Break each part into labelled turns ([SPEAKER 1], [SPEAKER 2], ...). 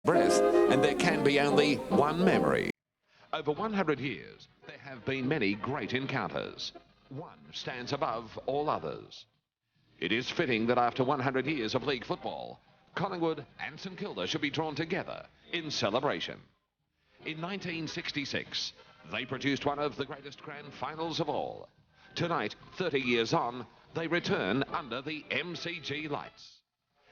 [SPEAKER 1] breath, and there can be only one memory. Over 100 years, there have been many great encounters. One stands above all others. It is fitting that after 100 years of league football, Collingwood and StKilda should be drawn together in celebration. In 1966, they produced one of the greatest grand finals of all. Tonight, 30 years on, they return under the MCG lights.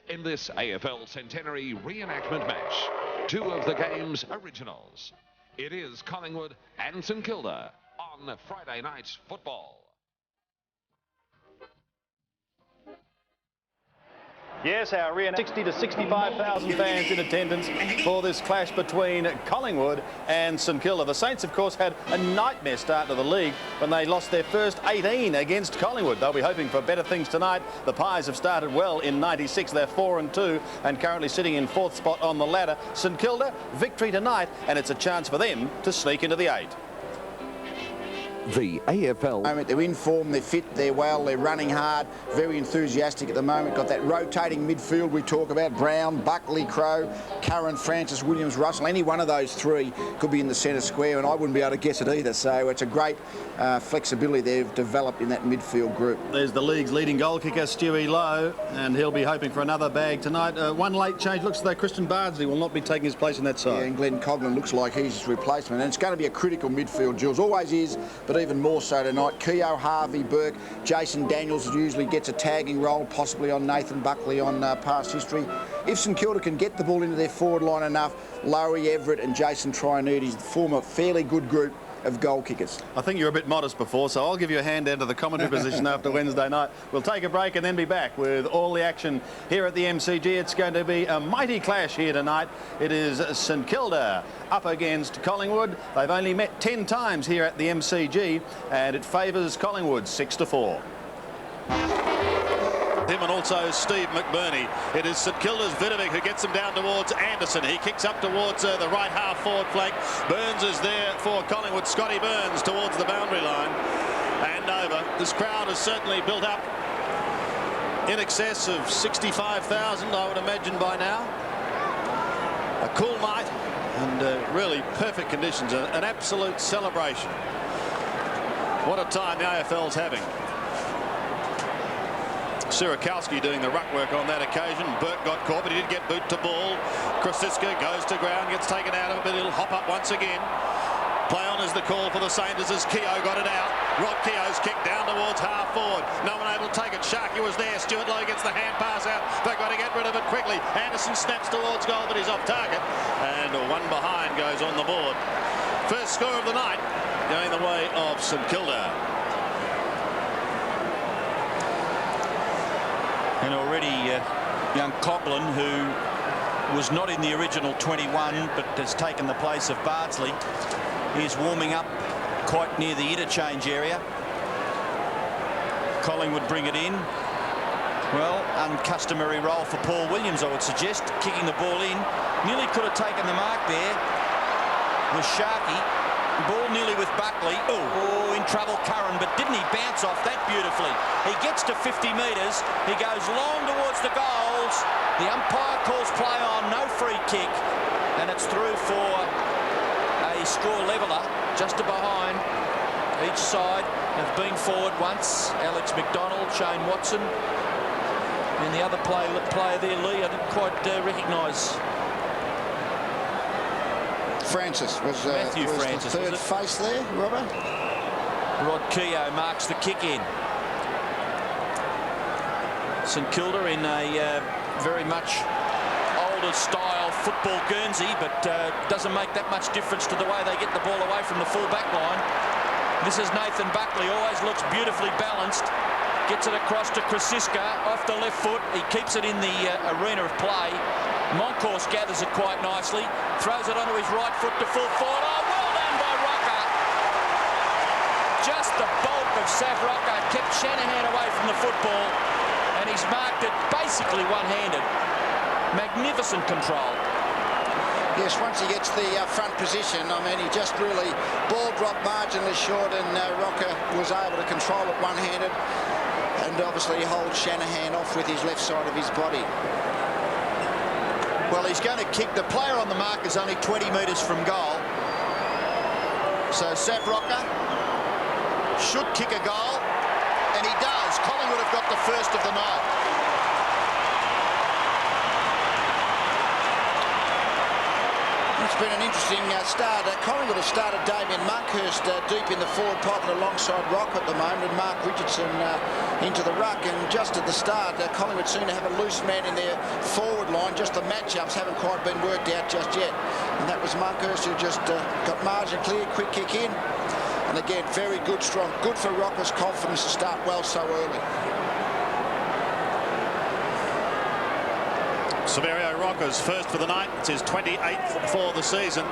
[SPEAKER 1] In this AFL Centenary reenactment match, two of the game's originals. It is Collingwood and StKilda on Friday Night Football.
[SPEAKER 2] Yes, our 60 to 65,000 fans in attendance for this clash between Collingwood and StKilda. The Saints, of course, had a nightmare start to the league when they lost their first 18 against Collingwood. They'll be hoping for better things tonight. The Pies have started well in 96. They're 4-2 and currently sitting in 4th spot on the ladder. StKilda, victory tonight, and it's a chance for them to sneak into the 8.
[SPEAKER 1] The AFL.
[SPEAKER 3] They're in form, they're fit, they're well, they're running hard, very enthusiastic at the moment. Got that rotating midfield we talk about, Brown, Buckley, Crow, Curran, Francis, Williams, Russell. Any one of those three could be in the centre square, and I wouldn't be able to guess it either. So it's a great flexibility they've developed in that midfield group.
[SPEAKER 2] There's the league's leading goal kicker, Stewie Lowe, and he'll be hoping for another bag tonight. One late change. Looks as though Christian Bardsley will not be taking his place in that side.
[SPEAKER 3] Yeah, and Glenn Coghlan looks like he's his replacement, and it's going to be a critical midfield, Jules. Always is, but even more so tonight. Keogh, Harvey, Burke, Jason Daniels usually gets a tagging role, possibly on Nathan Buckley on past history. If StKilda can get the ball into their forward line enough, Lowry, Everett and Jason Trianudis form a fairly good group of goal kickers.
[SPEAKER 2] I think you were a bit modest before, so I'll give you a hand down to the commentary position after Wednesday night. We'll take a break and then be back with all the action here at the MCG. It's going to be a mighty clash here tonight. It is StKilda up against Collingwood. They've only met 10 times here at the MCG, and it favours Collingwood 6-4. Him and also Steve McBurney. It is StKilda's Vidovic who gets him down towards Anderson. He kicks up towards the right half forward flank. Burns is there for Collingwood. Scotty Burns towards the boundary line and over. This crowd has certainly built up in excess of 65,000, I would imagine by now. A cool night and really perfect conditions. An absolute celebration. What a time the AFL's having. Sirakowski doing the ruck work on that occasion. Burke got caught, but he did get boot to ball. Krasiska goes to ground, gets taken out of it, but he'll hop up once again. Play on is the call for the Saints as Keogh got it out. Rod Keogh's kicked down towards half forward. No one able to take it. Sharkey was there. Stuart Lowe gets the hand pass out. They've got to get rid of it quickly. Anderson snaps towards goal, but he's off target. And one behind goes on the board. First score of the night going the way of StKilda.
[SPEAKER 4] And already young Coghlan, who was not in the original 21 but has taken the place of Bardsley, is warming up quite near the interchange area. Collingwood bring it in. Well, uncustomary role for Paul Williams, I would suggest, kicking the ball in. Nearly could have taken the mark there was Sharkey. Ball nearly with Buckley. Oh, in trouble Curran, but didn't he bounce off that beautifully? He gets to 50 metres. He goes long towards the goals. The umpire calls play on, no free kick. And it's through for a score leveller just behind. Each side have been forward once. Alex McDonald, Shane Watson. And the other player there, Lee, I didn't quite recognise.
[SPEAKER 3] Francis was the third face there, Robert.
[SPEAKER 4] Rod Keogh marks the kick in. StKilda in a very much older style football Guernsey, but doesn't make that much difference to the way they get the ball away from the full back line. This is Nathan Buckley, always looks beautifully balanced. Gets it across to Krasiska off the left foot. He keeps it in the arena of play. Moncourse gathers it quite nicely, throws it onto his right foot to full forward. Oh, well done by Rocker. Just the bulk of Sav Rocker kept Shanahan away from the football, and he's marked it basically one-handed. Magnificent control.
[SPEAKER 3] Yes, once he gets the front position, I mean, he just really ball dropped marginally short, and Rocker was able to control it one-handed, and obviously holds Shanahan off with his left side of his body.
[SPEAKER 4] Well, he's going to kick. The player on the mark is only 20 metres from goal. So Sav Rocker should kick a goal, and he does. Collingwood have got the first of the night.
[SPEAKER 3] It's been an interesting start. Collingwood have started Damien Monkhurst deep in the forward pocket alongside Rock at the moment, and Mark Richardson into the ruck. And just at the start, Collingwood seem to have a loose man in their forward line. Just the matchups haven't quite been worked out just yet. And that was Monkhurst who just got margin clear, quick kick in. And again, very good, strong. Good for Rocker's confidence to start well so early.
[SPEAKER 2] Severio Rockers first for the night. It's his 28th for the season.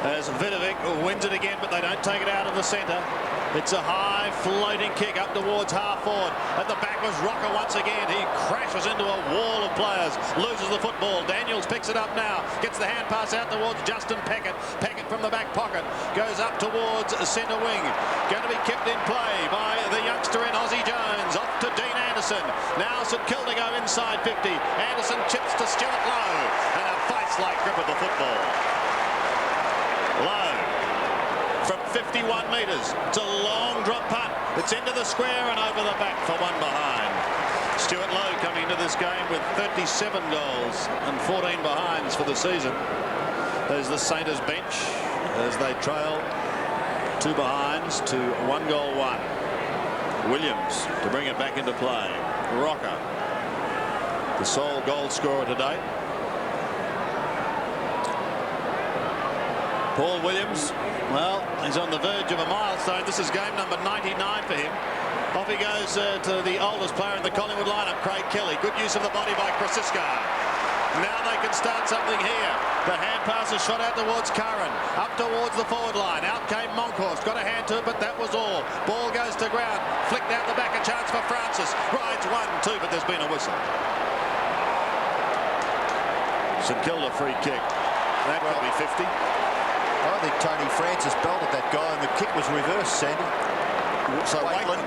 [SPEAKER 2] As Vidovic wins it again, but they don't take it out of the centre. It's a high floating kick up towards half forward. At the back was Rocker once again. He crashes into a wall of players, loses the football. Daniels picks it up now, gets the hand pass out towards Justin Peckett. Peckett from the back pocket goes up towards centre wing. Going to be kept in play by the youngster in Aussie Jones. Off to Dean Anderson. Now StKilda go inside 50. Anderson chips to Stuart Lowe, and a vice-like grip of the football. Lowe from 51 metres. It's a long drop punt. It's into the square and over the back for one behind. Stuart Lowe coming into this game with 37 goals and 14 behinds for the season. There's the Saints bench as they trail 2 behinds to 1 goal 1. Williams to bring it back into play. Rocker, the sole goal scorer today. Paul Williams, well, he's on the verge of a milestone. This is game number 99 for him. Off he goes to the oldest player in the Collingwood lineup, Craig Kelly. Good use of the body by Krasiska. Now they can start something here. The hand pass is shot out towards Curran. Up towards the forward line. Out came Monkhorst. Got a hand to it, but that was all. Ball goes to ground. Flicked out the back. A chance for Francis. Rides 1-2, but there's been a whistle. StKilda free kick. That will be 50.
[SPEAKER 4] I think Tony Francis belted that guy, and the kick was reversed, Sandy.
[SPEAKER 2] So Wakelin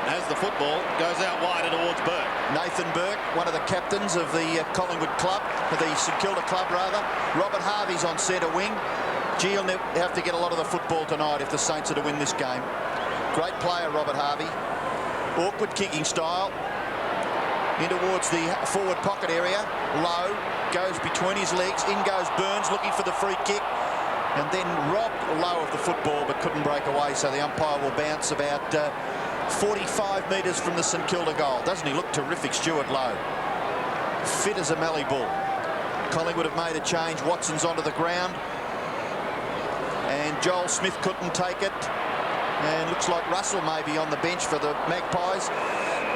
[SPEAKER 2] has the football, goes out wider towards Burke.
[SPEAKER 4] Nathan Burke, one of the captains of the Collingwood club, the StKilda club rather. Robert Harvey's on centre wing. Gee, he'll have to get a lot of the football tonight if the Saints are to win this game. Great player, Robert Harvey. Awkward kicking style. In towards the forward pocket area. Low goes between his legs. In goes Burns looking for the free kick. And then robbed Low of the football but couldn't break away, so the umpire will bounce about 45 metres from the StKilda goal. Doesn't he look terrific, Stuart Low? Fit as a mallee bull. Collingwood have made a change. Watson's onto the ground. And Joel Smith couldn't take it. And looks like Russell may be on the bench for the Magpies.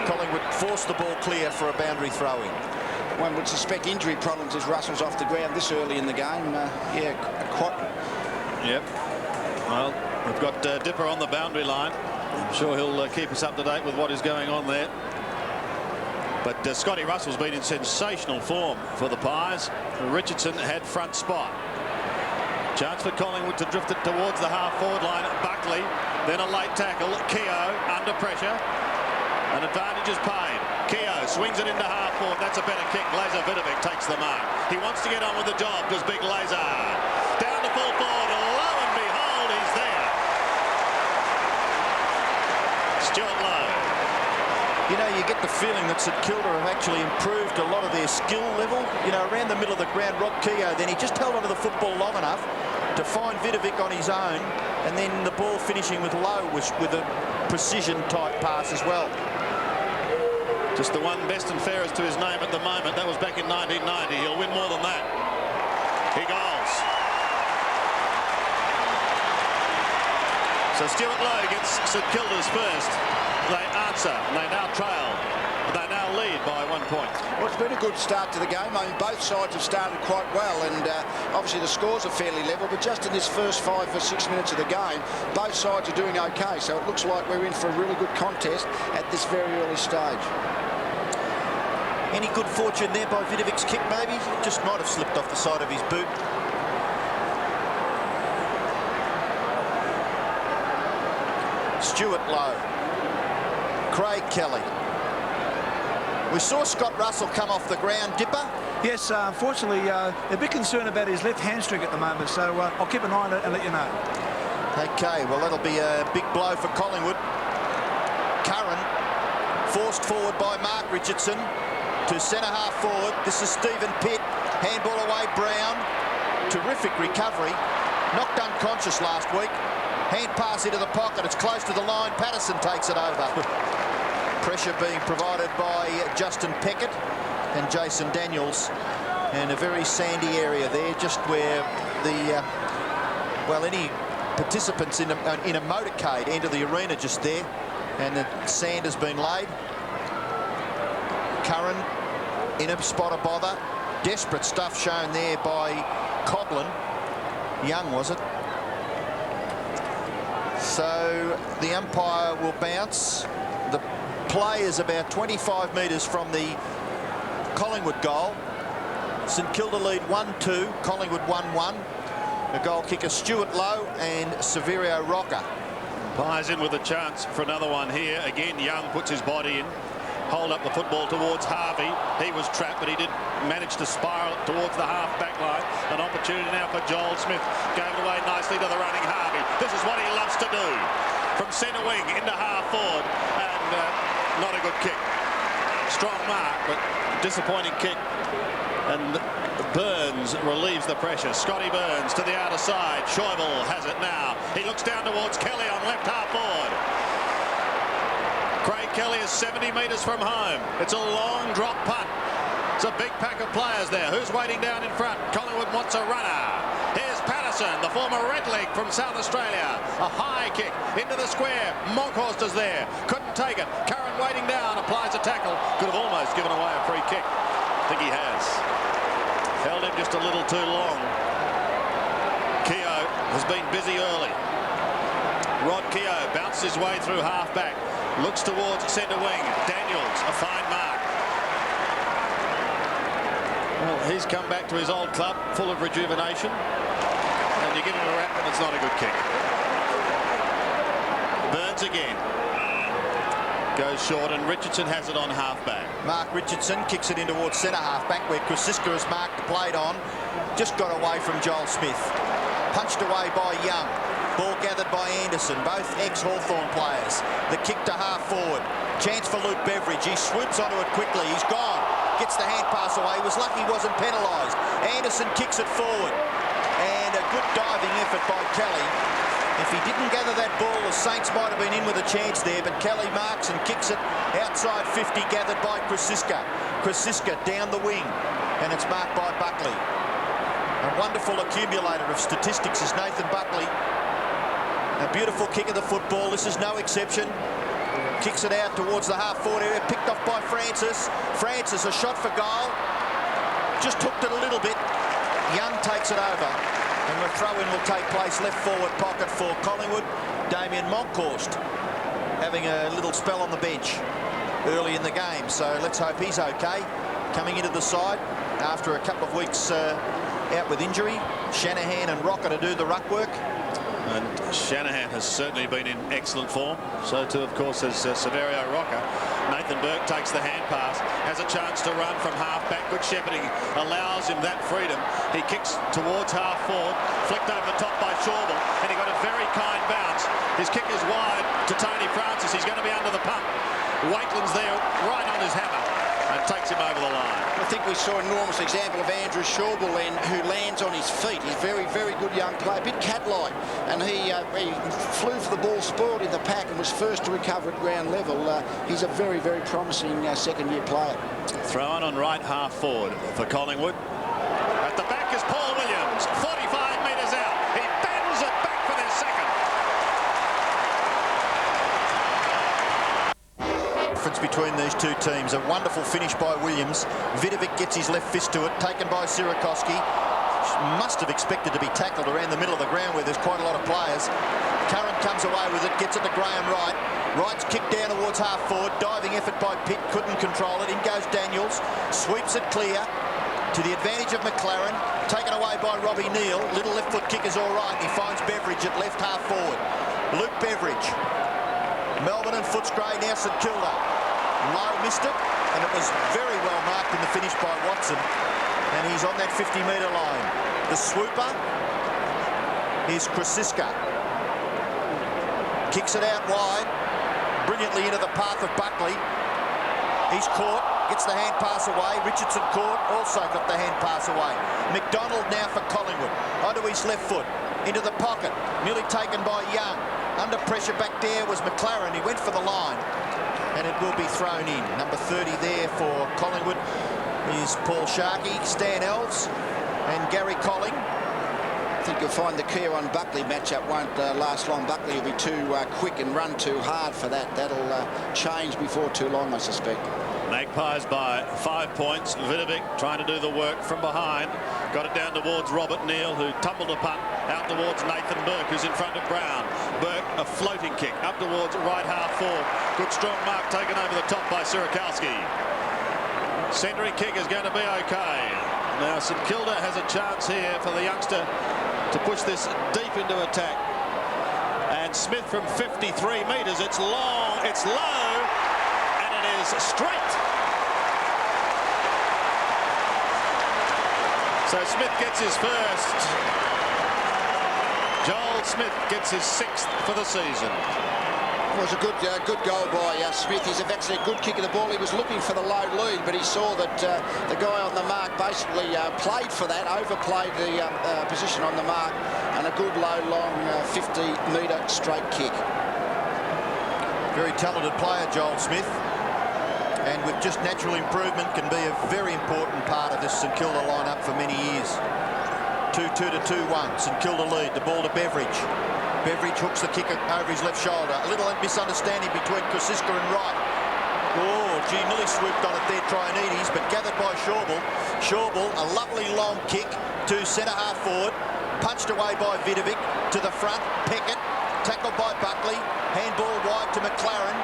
[SPEAKER 4] Collingwood forced the ball clear for a boundary throw-in.
[SPEAKER 3] One would suspect injury problems as Russell's off the ground this early in the game. Yeah, quite.
[SPEAKER 2] Yep. Well, we've got Dipper on the boundary line. I'm sure he'll keep us up to date with what is going on there. But Scotty Russell's been in sensational form for the Pies. Richardson had front spot. Chance for Collingwood to drift it towards the half-forward line. Buckley, then a late tackle. Keogh under pressure. An advantage is paid. Keogh swings it into half-forward. That's a better kick. Laser Vidovic takes the mark. He wants to get on with the job, does Big Laser. Down to full forward. Lo and behold, he's there. Stuart Lowe.
[SPEAKER 4] You know, you get the feeling that StKilda have actually improved a lot of their skill level. You know, around the middle of the ground, Rob Keogh, then he just held onto the football long enough to find Vidovic on his own, and then the ball finishing with Lowe was with a precision-type pass as well.
[SPEAKER 2] Just the one best and fairest to his name at the moment. That was back in 1990. He'll win more than that. He goes. So Stuart Lowe gets StKilda's first. They answer, and they now trail. They now lead by 1 point.
[SPEAKER 3] Well, it's been a good start to the game. I mean, both sides have started quite well, and obviously the scores are fairly level, but just in this first 5 or 6 minutes of the game, both sides are doing okay. So it looks like we're in for a really good contest at this very early stage.
[SPEAKER 4] Any good fortune there by Vidovic's kick, maybe? Just might have slipped off the side of his boot. Stuart Lowe. Craig Kelly. We saw Scott Russell come off the ground, Dipper.
[SPEAKER 5] Yes, unfortunately, they're a bit concerned about his left hamstring at the moment, so I'll keep an eye on it and let you know.
[SPEAKER 4] Okay, well, that'll be a big blow for Collingwood. Curran forced forward by Mark Richardson to centre-half forward. This is Stephen Pitt. Handball away, Brown. Terrific recovery. Knocked unconscious last week. Hand pass into the pocket. It's close to the line. Patterson takes it over. Pressure being provided by Justin Peckett and Jason Daniels. And a very sandy area there, just where the, well, any participants in a motorcade enter the arena just there. And the sand has been laid. Curran in a spot of bother. Desperate stuff shown there by Coblin. Young, was it? So the umpire will bounce. The play is about 25 metres from the Collingwood goal. St Kilda lead 1-2, Collingwood 1-1. The goal kicker Stuart Lowe and Severio Rocker.
[SPEAKER 2] Pies in with a chance for another one here. Again, Young puts his body in. Hold up the football towards Harvey. He was trapped, but he did manage to spiral towards the half-back line. An opportunity now for Joel Smith. Gave it away nicely to the running Harvey. This is what he loves to do. From centre wing into half-forward. And not a good kick. Strong mark, but disappointing kick. And Burns relieves the pressure. Scotty Burns to the outer side. Schäuble has it now. He looks down towards Kelly on left half-forward. Craig Kelly is 70 metres from home. It's a long drop punt. It's a big pack of players there. Who's waiting down in front? Collingwood wants a runner. Here's Patterson, the former Redleg from South Australia. A high kick into the square. Monkhorst is there. Couldn't take it. Curran waiting down. Applies a tackle. Could have almost given away a free kick. I think he has. Held him just a little too long. Keogh has been busy early. Rod Keogh bounces his way through half-back. Looks towards centre wing. Daniels, a fine mark. Well, he's come back to his old club, full of rejuvenation. And you give him a rap and it's not a good kick. Burns again. Goes short and Richardson has it on half-back.
[SPEAKER 4] Mark Richardson kicks it in towards centre half-back where Krasiska has marked the played on. Just got away from Joel Smith. Punched away by Young. Ball gathered by Anderson, both ex-Hawthorn players. The kick to half-forward. Chance for Luke Beveridge. He swoops onto it quickly. He's gone. Gets the hand pass away. He was lucky he wasn't penalised. Anderson kicks it forward. And a good diving effort by Kelly. If he didn't gather that ball, the Saints might have been in with a chance there, but Kelly marks and kicks it outside 50, gathered by Krasiska. Krasiska down the wing, and it's marked by Buckley. A wonderful accumulator of statistics is Nathan Buckley. A beautiful kick of the football. This is no exception. Kicks it out towards the half-forward area, picked off by Francis. Francis, a shot for goal. Just hooked it a little bit. Young takes it over. And the throw-in will take place left forward pocket for Collingwood. Damien Monkhorst having a little spell on the bench early in the game. So let's hope he's okay. Coming into the side after a couple of weeks out with injury. Shanahan and Rocker to do the ruck work.
[SPEAKER 2] And Shanahan has certainly been in excellent form. So too, of course, is Severio Rocker. Nathan Burke takes the hand pass, has a chance to run from half-back. Good shepherding allows him that freedom. He kicks towards half-forward, flicked over the top by Schäuble, and he got a very kind bounce. His kick is wide to Tony Francis. He's going to be under the pump. Wakeland's there right on his hammer and takes him over the line.
[SPEAKER 3] I think we saw an enormous example of Andrew Schäuble then, who lands on his feet. He's very, very good young player, a bit cat-like, and he flew for the ball, spoiled in the pack, and was first to recover at ground level. He's a very, very promising second-year player.
[SPEAKER 2] Thrown on right half-forward for Collingwood. At the back is Paul Williams, 45 metres out. He bends it back for their second.
[SPEAKER 4] Difference between these two teams. A wonderful finish by Williams. Vidovic gets his left fist to it, taken by Sirakoski. Must have expected to be tackled around the middle of the ground where there's quite a lot of players. Curran comes away with it, gets it to Graham Wright. Wright's kicked down towards half-forward. Diving effort by Pitt, couldn't control it. In goes Daniels, sweeps it clear to the advantage of McLaren. Taken away by Robbie Neal. Little left foot kick is all right. He finds Beveridge at left half-forward. Luke Beveridge. Melbourne and Footscray, now StKilda. Lowe missed it, and it was very well marked in the finish by Watson. And he's on that 50-metre line. The swooper is Krasiska. Kicks it out wide, brilliantly into the path of Buckley. He's caught, gets the hand pass away. Richardson caught, also got the hand pass away. McDonald now for Collingwood. Onto his left foot, into the pocket. Nearly taken by Young. Under pressure back there was McLaren. He went for the line, and it will be thrown in. Number 30 there for Collingwood is Paul Sharkey, Stan Elves, and Gary Colling.
[SPEAKER 3] I think you'll find the Keogh and Buckley matchup won't last long. Buckley will be too quick and run too hard for that. That'll change before too long, I suspect.
[SPEAKER 2] Magpies by 5 points. Vidovic trying to do the work from behind. Got it down towards Robert Neal, who tumbled a punt out towards Nathan Burke, who's in front of Brown. Burke, a floating kick up towards right half forward. Good strong mark taken over the top by Surakowski. Centering kick is going to be okay. Now St Kilda has a chance here for the youngster to push this deep into attack. And Smith from 53 metres. It's long, it's low, and it is straight. So Smith gets his first. Joel Smith gets his 6th for the season.
[SPEAKER 3] It was a good goal by Smith. He's actually a good kick of the ball. He was looking for the low lead, but he saw that the guy on the mark basically played for that, overplayed the position on the mark, and a good low, long 50-metre straight kick.
[SPEAKER 4] Very talented player, Joel Smith, and with just natural improvement can be a very important part of this St Kilda lineup for many years. 2-2 to 2-1. St Kilda lead. The ball to Beveridge. Beveridge hooks the kick over his left shoulder. A little misunderstanding between Krasiska and Wright. Oh, gee, nearly swooped on it there, Trianides, but gathered by Shawball. Shawball, a lovely long kick to centre half forward. Punched away by Vidovic to the front. Peckett, tackled by Buckley. Handball wide to McLaren.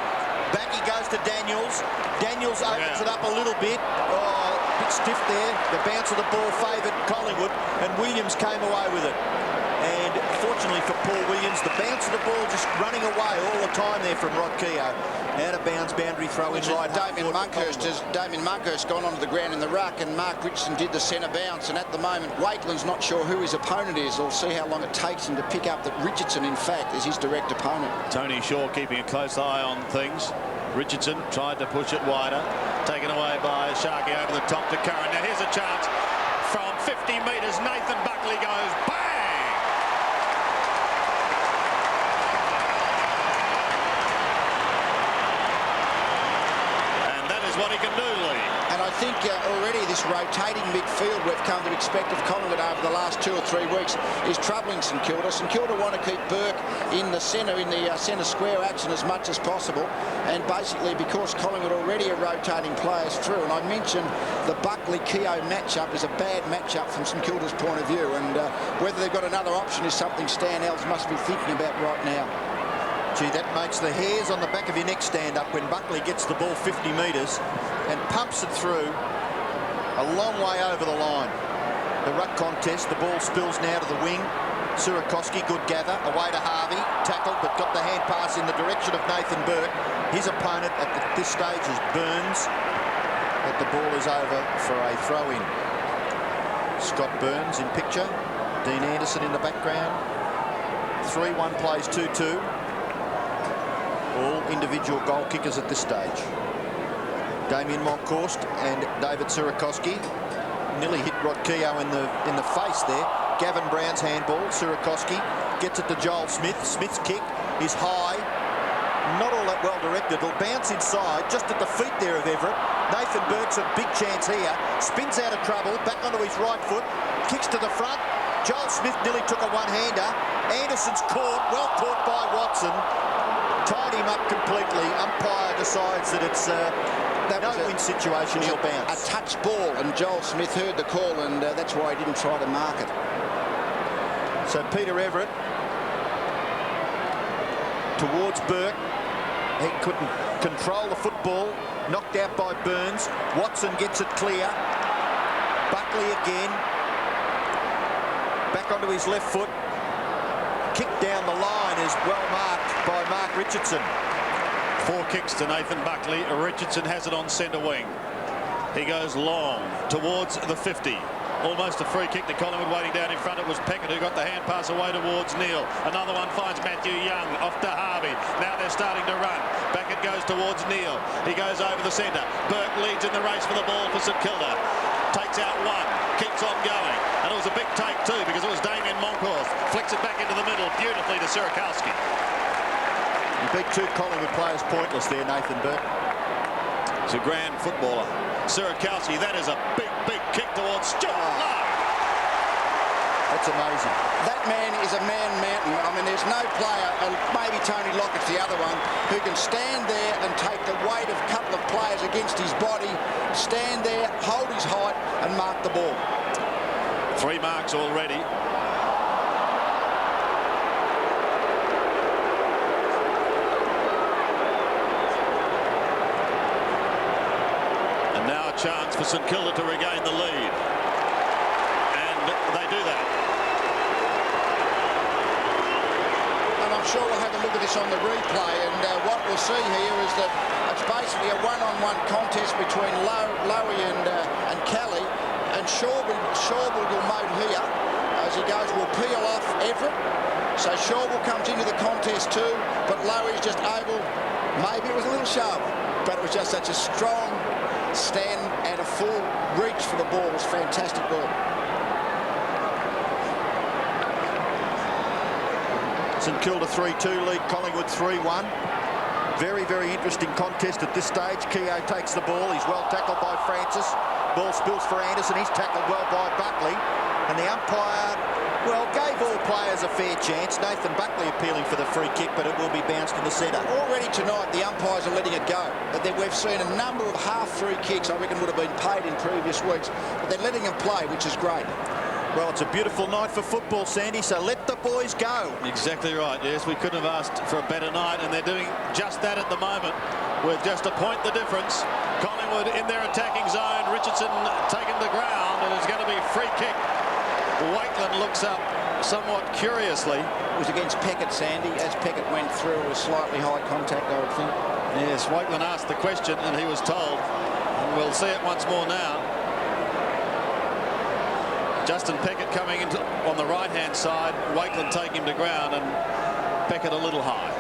[SPEAKER 4] Back he goes to Daniels. Daniels opens it up a little bit. Oh, a bit stiff there. The bounce of the ball favoured Collingwood, and Williams came away with it. And fortunately for Paul Williams, the bounce of the ball just running away all the time there from Rod Keogh. Out of bounds, boundary throw in right.
[SPEAKER 3] Damien Monkhurst gone onto the ground in the ruck, and Mark Richardson did the centre bounce. And at the moment, Waitland's not sure who his opponent is. We'll see how long it takes him to pick up that Richardson, in fact, is his direct opponent.
[SPEAKER 2] Tony Shaw keeping a close eye on things. Richardson tried to push it wider. Taken away by Sharkey over the top to Curran. Now here's a chance from 50 metres. Nathan Buckley goes bang! What he can do, Lee.
[SPEAKER 3] And I think already this rotating midfield we've come to expect of Collingwood over the last 2 or 3 weeks is troubling St Kilda. St Kilda want to keep Burke in the centre, centre square action as much as possible. And basically, because Collingwood already are rotating players through, and I mentioned the Buckley-Keogh matchup is a bad matchup from St Kilda's point of view, and whether they've got another option is something Stan Elves must be thinking about right now.
[SPEAKER 4] Gee, that makes the hairs on the back of your neck stand up when Buckley gets the ball 50 metres and pumps it through a long way over the line. The ruck contest, the ball spills now to the wing. Surakowski, good gather, away to Harvey, tackled but got the hand pass in the direction of Nathan Burke. His opponent at this stage is Burns, but the ball is over for a throw-in. Scott Burns in picture, Dean Anderson in the background. 3-1 plays 2-2. All individual goal kickers at this stage. Damien Monkhurst and David Surakowski nearly hit Rod Keogh in the face there. Gavin Brown's handball. Surakowski gets it to Joel Smith. Smith's kick is high, not all that well directed. It'll bounce inside, just at the feet there of Everett. Nathan Burke's a big chance here. Spins out of trouble, back onto his right foot, kicks to the front. Joel Smith nearly took a one-hander. Anderson's caught, well caught by Watson. Tied him up completely. Umpire decides that it's no-win situation. He'll bounce.
[SPEAKER 3] A touch ball, and Joel Smith heard the call, and that's why he didn't try to mark it.
[SPEAKER 4] So Peter Everett towards Burke. He couldn't control the football. Knocked out by Burns. Watson gets it clear. Buckley again. Back onto his left foot. Kick down the line is well marked by Mark Richardson.
[SPEAKER 2] 4 kicks to Nathan Buckley. Richardson has it on centre wing. He goes long towards the 50. Almost a free kick to Collingwood waiting down in front. It was Peckett who got the hand pass away towards Neal. Another one finds Matthew Young off to Harvey. Now they're starting to run. Back it goes towards Neal. He goes over the centre. Burke leads in the race for the ball for St Kilda. Takes out one. Keeps on going. And it was a big take too because it was Damien Moncourt. Flicks it back into the middle beautifully to Sirikowski.
[SPEAKER 4] He beat two Collingwood players pointless there, Nathan Burke.
[SPEAKER 2] He's a grand footballer. Sirikowski, that is a big, big kick towards Stuart Lowe.
[SPEAKER 4] That's amazing.
[SPEAKER 3] That man is a man mountain. I mean, there's no player, maybe Tony Lockett's the other one, who can stand there and take the weight of a couple of players against his body, stand there, hold his height and mark the ball.
[SPEAKER 2] 3 marks already. And now a chance for St Kilda to regain the lead. And they do that.
[SPEAKER 3] And I'm sure we'll have a look at this on the replay, and what we'll see here is that it's basically a one-on-one contest between Lowy and Kelly, and Shawbull will moat here as he goes, will peel off Everett. So Shawbull comes into the contest too, but Lowy's just able, maybe it was a little sharp, but it was just such a strong stand and a full reach for the ball. It was fantastic ball.
[SPEAKER 4] St Kilda 3-2 lead Collingwood 3-1. Very, very interesting contest at this stage. Keogh takes the ball. He's well tackled by Francis. Ball spills for Anderson. He's tackled well by Buckley. And the umpire, well, gave all players a fair chance. Nathan Buckley appealing for the free kick, but it will be bounced in the centre.
[SPEAKER 3] Already tonight, the umpires are letting it go. But then we've seen a number of half-free kicks I reckon would have been paid in previous weeks. But they're letting them play, which is great.
[SPEAKER 4] Well, it's a beautiful night for football, Sandy, so let the boys go.
[SPEAKER 2] Exactly right, yes. We couldn't have asked for a better night, and they're doing just that at the moment with just a point the difference. Collingwood in their attacking zone. Richardson taken the ground, and it's going to be a free kick. Wakeland looks up somewhat curiously.
[SPEAKER 3] It was against Peckett, Sandy. As Peckett went through, it was slightly high contact, I would think.
[SPEAKER 2] Yes, Wakeland asked the question, and he was told. And we'll see it once more now. Justin Peckett coming into on the right-hand side. Wakeland taking him to ground, and Peckett a little high.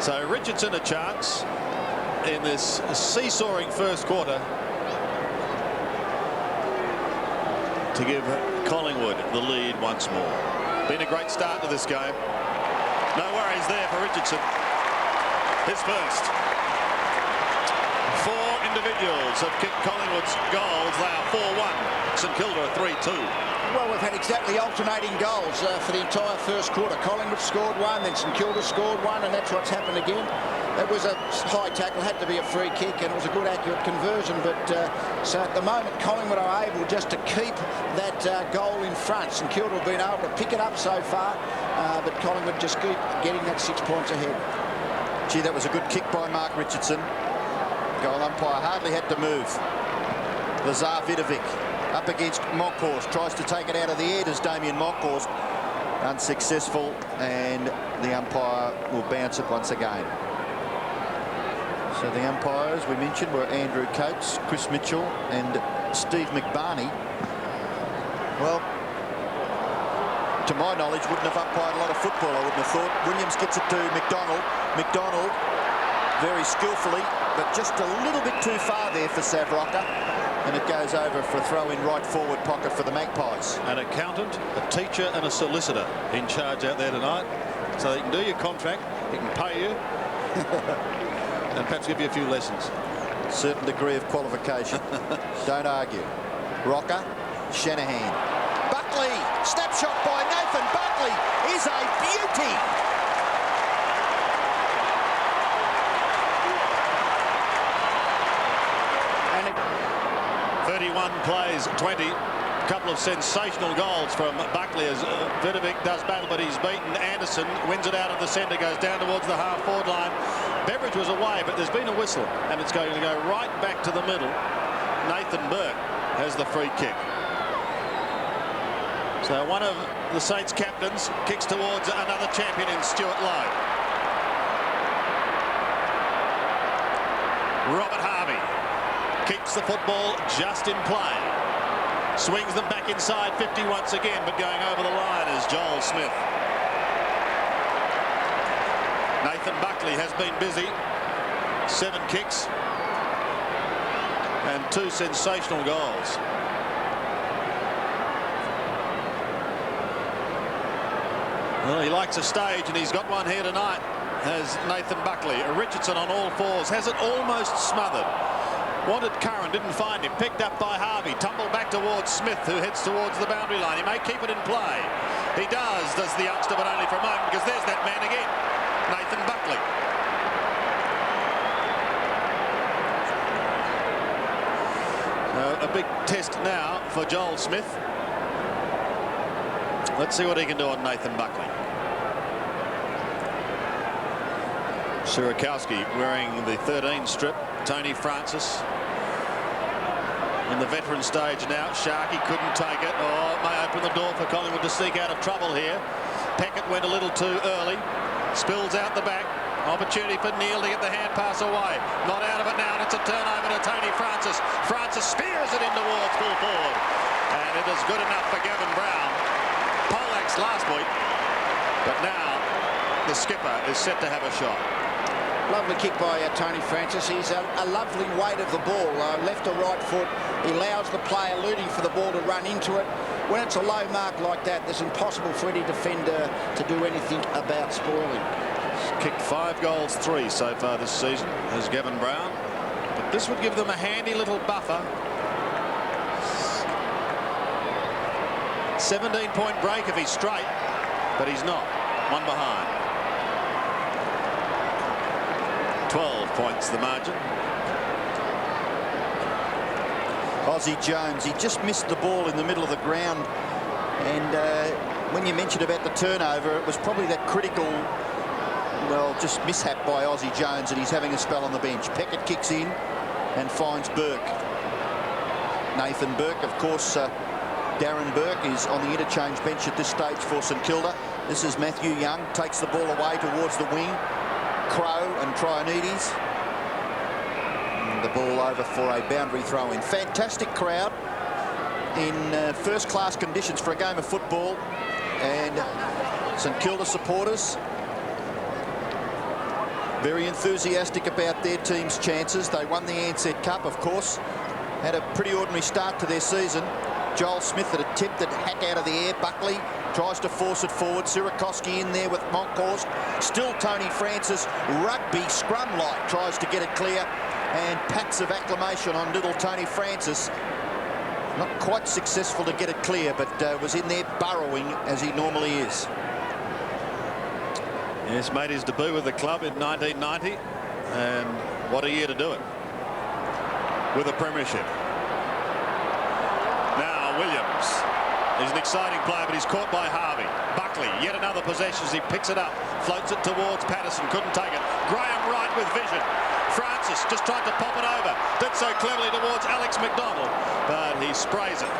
[SPEAKER 2] So Richardson a chance in this seesawing first quarter to give Collingwood the lead once more. Been a great start to this game. No worries there for Richardson. His first. 4 individuals have kicked Collingwood's goals. They are 4-1. St Kilda 3-2.
[SPEAKER 3] Well, we've had exactly alternating goals for the entire first quarter. Collingwood scored 1, then St Kilda scored 1, and that's what's happened again. It was a high tackle, had to be a free kick, and it was a good, accurate conversion. But so at the moment, Collingwood are able just to keep that goal in front. St Kilda have been able to pick it up so far, but Collingwood just keep getting that 6 points ahead.
[SPEAKER 4] Gee, that was a good kick by Mark Richardson. Goal umpire hardly had to move. Lazar Vidovic up against Moncourt, tries to take it out of the air. Does Damien Moncourt, unsuccessful, and the umpire will bounce it once again. So the umpires we mentioned were Andrew Coates, Chris Mitchell and Steve McBarney. Well, to my knowledge, wouldn't have umpired a lot of football, I wouldn't have thought. Williams gets it to McDonald. McDonald very skillfully, but just a little bit too far there for Savrocker, and it goes over for a throw in right forward pocket for the Magpies.
[SPEAKER 2] An accountant, a teacher and a solicitor in charge out there tonight, so they can do your contract, they can pay you and perhaps give you a few lessons.
[SPEAKER 4] Certain degree of qualification. Don't argue. Rocker, Shanahan, Buckley, snapshot by Nathan Buckley is a beauty.
[SPEAKER 2] 31 plays, 20. A couple of sensational goals from Buckley as Vidovic does battle, but he's beaten. Anderson wins it out of the centre, goes down towards the half-forward line. Beveridge was away, but there's been a whistle, and it's going to go right back to the middle. Nathan Burke has the free kick. So one of the Saints captains kicks towards another champion in Stuart Lowe. Robert Harvey Keeps the football just in play. Swings them back inside 50 once again, but going over the line is Joel Smith. Nathan Buckley has been busy. 7 kicks and 2 sensational goals. Well, he likes a stage, and he's got one here tonight, has Nathan Buckley. Richardson on all fours, has it almost smothered. Wanted Curran, didn't find him. Picked up by Harvey, tumbled back towards Smith, who heads towards the boundary line. He may keep it in play. He does the youngster, but only for a moment, because there's that man again, Nathan Buckley. A big test now for Joel Smith. Let's see what he can do on Nathan Buckley. Sirakowski wearing the 13 strip. Tony Francis in the veteran stage now. Sharkey couldn't take it. Oh, it may open the door for Collingwood to sneak out of trouble here. Peckett went a little too early. Spills out the back. Opportunity for Neil to get the hand pass away. Not out of it now, and it's a turnover to Tony Francis. Francis spears it in towards full forward. And it is good enough for Gavin Brown. Poleaxed last week, but now the skipper is set to have a shot.
[SPEAKER 3] Lovely kick by Tony Francis. He's a lovely weight of the ball, left or right foot. He allows the player looting for the ball to run into it. When it's a low mark like that, it's impossible for any defender to do anything about spoiling.
[SPEAKER 2] He's kicked 5 goals, 3 so far this season as Gavin Brown. But this would give them a handy little buffer. 17-point break if he's straight, but he's not. 1 behind. 12 points the margin.
[SPEAKER 4] Ozzie Jones, he just missed the ball in the middle of the ground, and when you mentioned about the turnover, it was probably that critical, well, just mishap by Ozzie Jones, and he's having a spell on the bench. Peckett kicks in and finds Burke. Nathan Burke, of course. Darren Burke is on the interchange bench at this stage for St Kilda. This is Matthew Young, takes the ball away towards the wing. Crow and Trionides. And the ball over for a boundary throw-in. Fantastic crowd in first-class conditions for a game of football. And St Kilda supporters very enthusiastic about their team's chances. They won the Ansett Cup, of course. Had a pretty ordinary start to their season. Joel Smith had attempted hack out of the air. Buckley tries to force it forward. Sirakowski in there with Monkhorst. Still Tony Francis, rugby scrum-like, tries to get it clear. And pats of acclamation on little Tony Francis. Not quite successful to get it clear, but was in there burrowing as he normally is.
[SPEAKER 2] Yes, made his debut with the club in 1990. And what a year to do it. With a premiership. Williams is an exciting player, but he's caught by Harvey. Buckley, yet another possession as he picks it up, floats it towards Patterson, couldn't take it. Graham Wright with vision. Francis just tried to pop it over, did so cleverly towards Alex McDonald, but he sprays it.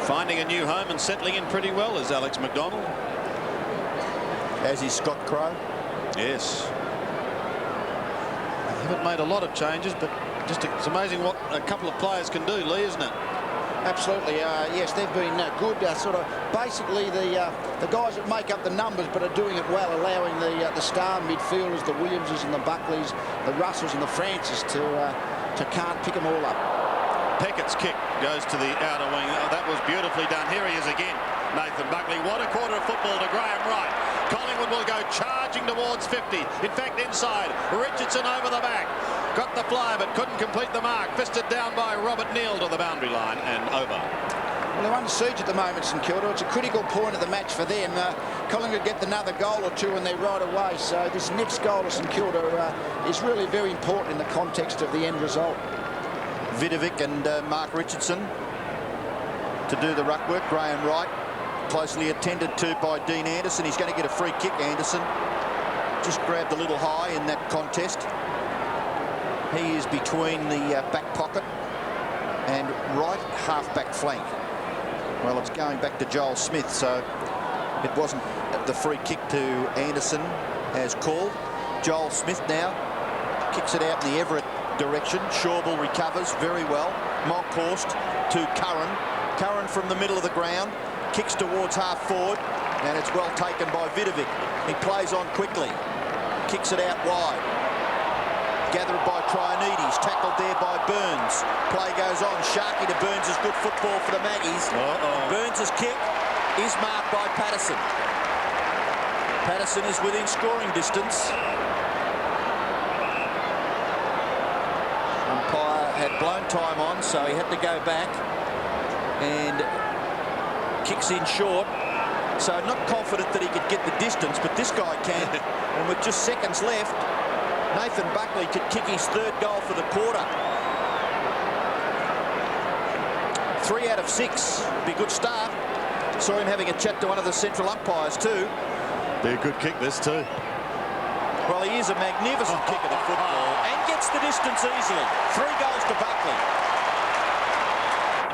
[SPEAKER 2] Finding a new home and settling in pretty well is Alex McDonald.
[SPEAKER 4] As is Scott Crow.
[SPEAKER 2] Yes. Haven't made a lot of changes, but just it's amazing what a couple of players can do, Lee, isn't it?
[SPEAKER 3] Absolutely, yes, they've been good. Sort of basically the guys that make up the numbers, but are doing it well, allowing the star midfielders, the Williamses and the Buckleys, the Russells and the Francis to can't pick them all up.
[SPEAKER 2] Peckett's kick goes to the outer wing. Oh, that was beautifully done. Here he is again, Nathan Buckley. What a quarter of football to Graham Wright. Collingwood will go charging towards 50. In fact, inside. Richardson over the back. Got the fly, but couldn't complete the mark. Fisted down by Robert Neal to the boundary line and over.
[SPEAKER 3] Well, they're under siege at the moment, St Kilda. It's a critical point of the match for them. Collingwood get another goal or two and they're right away. So this next goal of St Kilda is really very important in the context of the end result.
[SPEAKER 4] Vidovic and Mark Richardson to do the ruck work. Graham Wright closely attended to by Dean Anderson. He's going to get a free kick, Anderson. Just grabbed a little high in that contest. He is between the back pocket and right half-back flank. Well, it's going back to Joel Smith, so it wasn't the free kick to Anderson. has called. Joel Smith now kicks it out in the Everett direction. Shawbull recovers very well. Monkhorst to Curran. Curran from the middle of the ground kicks towards half forward, and it's well taken by Vidovic. He plays on quickly, kicks it out wide. Gathered by Trianides, tackled there by Burns. Play goes on. Sharkey to Burns is good football for the Maggies. Burns' kick is marked by Patterson. Patterson is within scoring distance. Umpire had blown time on, so he had to go back and kicks in short. So not confident that he could get the distance, but this guy can. And with just seconds left, Nathan Buckley could kick his third goal for the quarter. 3 out of 6. Be a good start. Saw him having a chat to one of the central umpires too.
[SPEAKER 2] Be a good kick this too.
[SPEAKER 4] Well, he is a magnificent kicker of football and gets the distance easily. 3 goals to Buckley.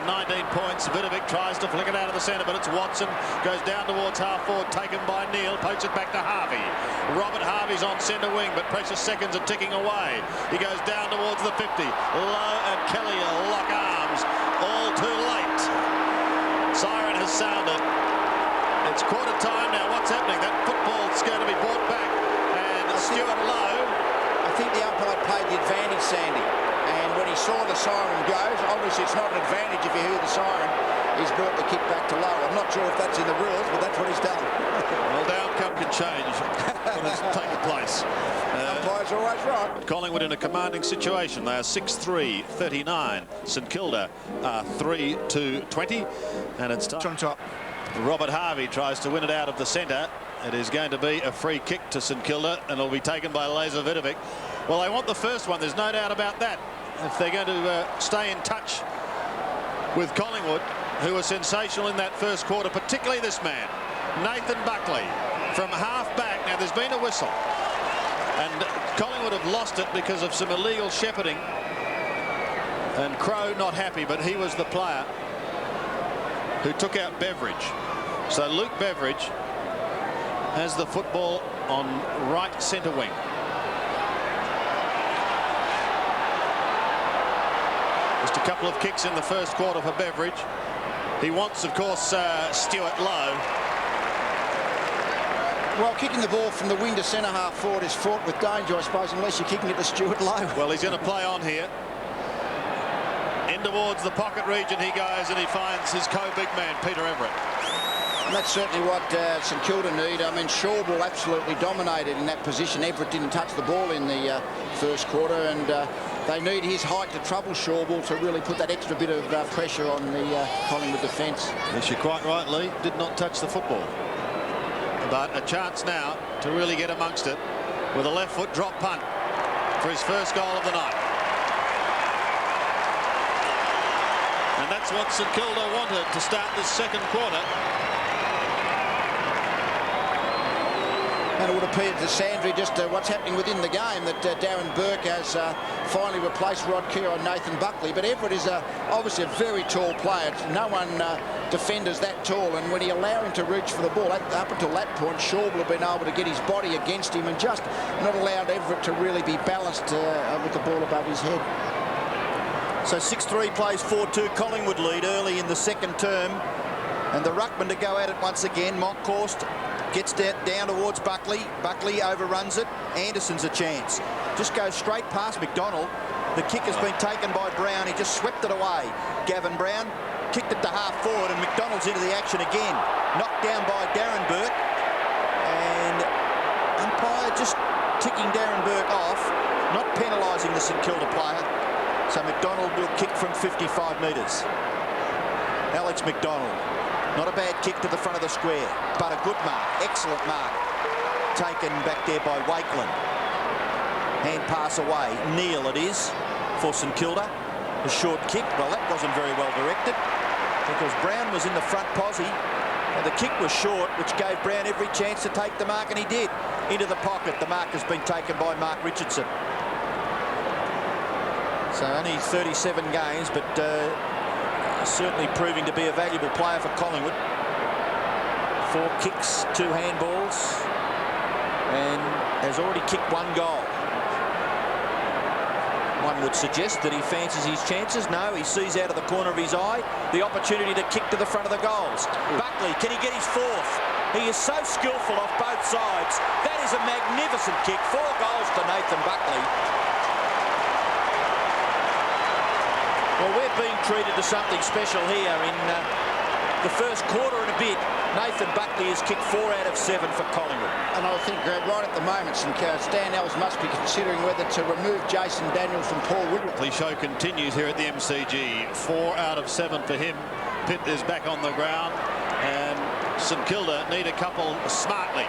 [SPEAKER 2] 19 points. Vidovic tries to flick it out of the centre, but it's Watson. Goes down towards half forward, taken by Neil. Pokes it back to Harvey. Robert Harvey's on centre wing, but precious seconds are ticking away. He goes down towards the 50. Lowe and Kelly lock arms. All too late. Siren has sounded. It's quarter time now. What's happening? That football's going to be brought back. And Stuart Lowe.
[SPEAKER 3] I think the umpire played the advantage, Sandy. And when he saw the siren goes, obviously it's not an advantage if you hear the siren. He's brought the kick back to Lowe. I'm not sure if that's in the rules, but that's what he's done.
[SPEAKER 2] Well, the outcome can change when it's taken place.
[SPEAKER 3] Umpire's always right.
[SPEAKER 2] Collingwood in a commanding situation. They are 6-3, 39. StKilda are 3-20. And it's time.
[SPEAKER 5] On top.
[SPEAKER 2] Robert Harvey tries to win it out of the centre. It is going to be a free kick to StKilda, and it'll be taken by Laser Vidovic. Well, they want the first one. There's no doubt about that. If they're going to stay in touch with Collingwood, who were sensational in that first quarter, particularly this man, Nathan Buckley, from half back. Now, there's been a whistle, and Collingwood have lost it because of some illegal shepherding. And Crow not happy, but he was the player who took out Beveridge. So Luke Beveridge has the football on right centre wing. Just a couple of kicks in the first quarter for Beveridge. He wants, of course, Stuart Lowe.
[SPEAKER 3] Well, kicking the ball from the wing to centre half forward is fraught with danger, I suppose, unless you're kicking it to Stuart Lowe.
[SPEAKER 2] Well, he's going to play on here. In towards the pocket region he goes, and he finds his co-big man, Peter Everett.
[SPEAKER 3] And that's certainly what St Kilda need. I mean, Shawbull absolutely dominated in that position. Everett didn't touch the ball in the first quarter, and they need his height to trouble Shawbull to really put that extra bit of pressure on the Collingwood defence.
[SPEAKER 2] Yes, you're quite right, Lee. Did not touch the football. But a chance now to really get amongst it with a left foot drop punt for his first goal of the night. And that's what StKilda wanted to start this second quarter.
[SPEAKER 3] And it would appear to Sandry just what's happening within the game, that Darren Burke has finally replaced Rod Keogh and Nathan Buckley. But Everett is obviously a very tall player. No one defenders that tall, and when he allowed him to reach for the ball, up until that point, Shawbull have been able to get his body against him and just not allowed Everett to really be balanced with the ball above his head.
[SPEAKER 4] So 6-3 plays 4-2. Collingwood lead early in the second term. And the ruckman to go at it once again. Monkhorst gets down towards Buckley. Buckley overruns it. Anderson's a chance. Just goes straight past McDonald. The kick has been taken by Brown. He just swept it away. Gavin Brown kicked it to half forward, and McDonald's into the action again. Knocked down by Darren Burke. And umpire just ticking Darren Burke off. Not penalising the StKilda player. So McDonald will kick from 55 metres. Alex McDonald. Not a bad kick to the front of the square, but a good mark. Excellent mark. Taken back there by Wakeland. Hand pass away. Neil it is for StKilda. A short kick. Well, that wasn't very well directed because Brown was in the front posse. And the kick was short, which gave Brown every chance to take the mark, and he did. Into the pocket. The mark has been taken by Mark Richardson. So only 37 games, but certainly proving to be a valuable player for Collingwood. 4 kicks, 2 handballs. and has already kicked 1 goal. One would suggest that he fancies his chances. No, he sees out of the corner of his eye the opportunity to kick to the front of the goals. Buckley, can he get his 4th? He is so skillful off both sides. That is a magnificent kick. 4 goals to Nathan Buckley. Well, we're being treated to something special here in the first quarter and a bit. Nathan Buckley has kicked 4 out of 7 for Collingwood.
[SPEAKER 3] And I think right at the moment, Stan Ells must be considering whether to remove Jason Daniels from Paul Williams.
[SPEAKER 2] The show continues here at the MCG. 4 out of 7 for him. Pitt is back on the ground, and StKilda need a couple smartly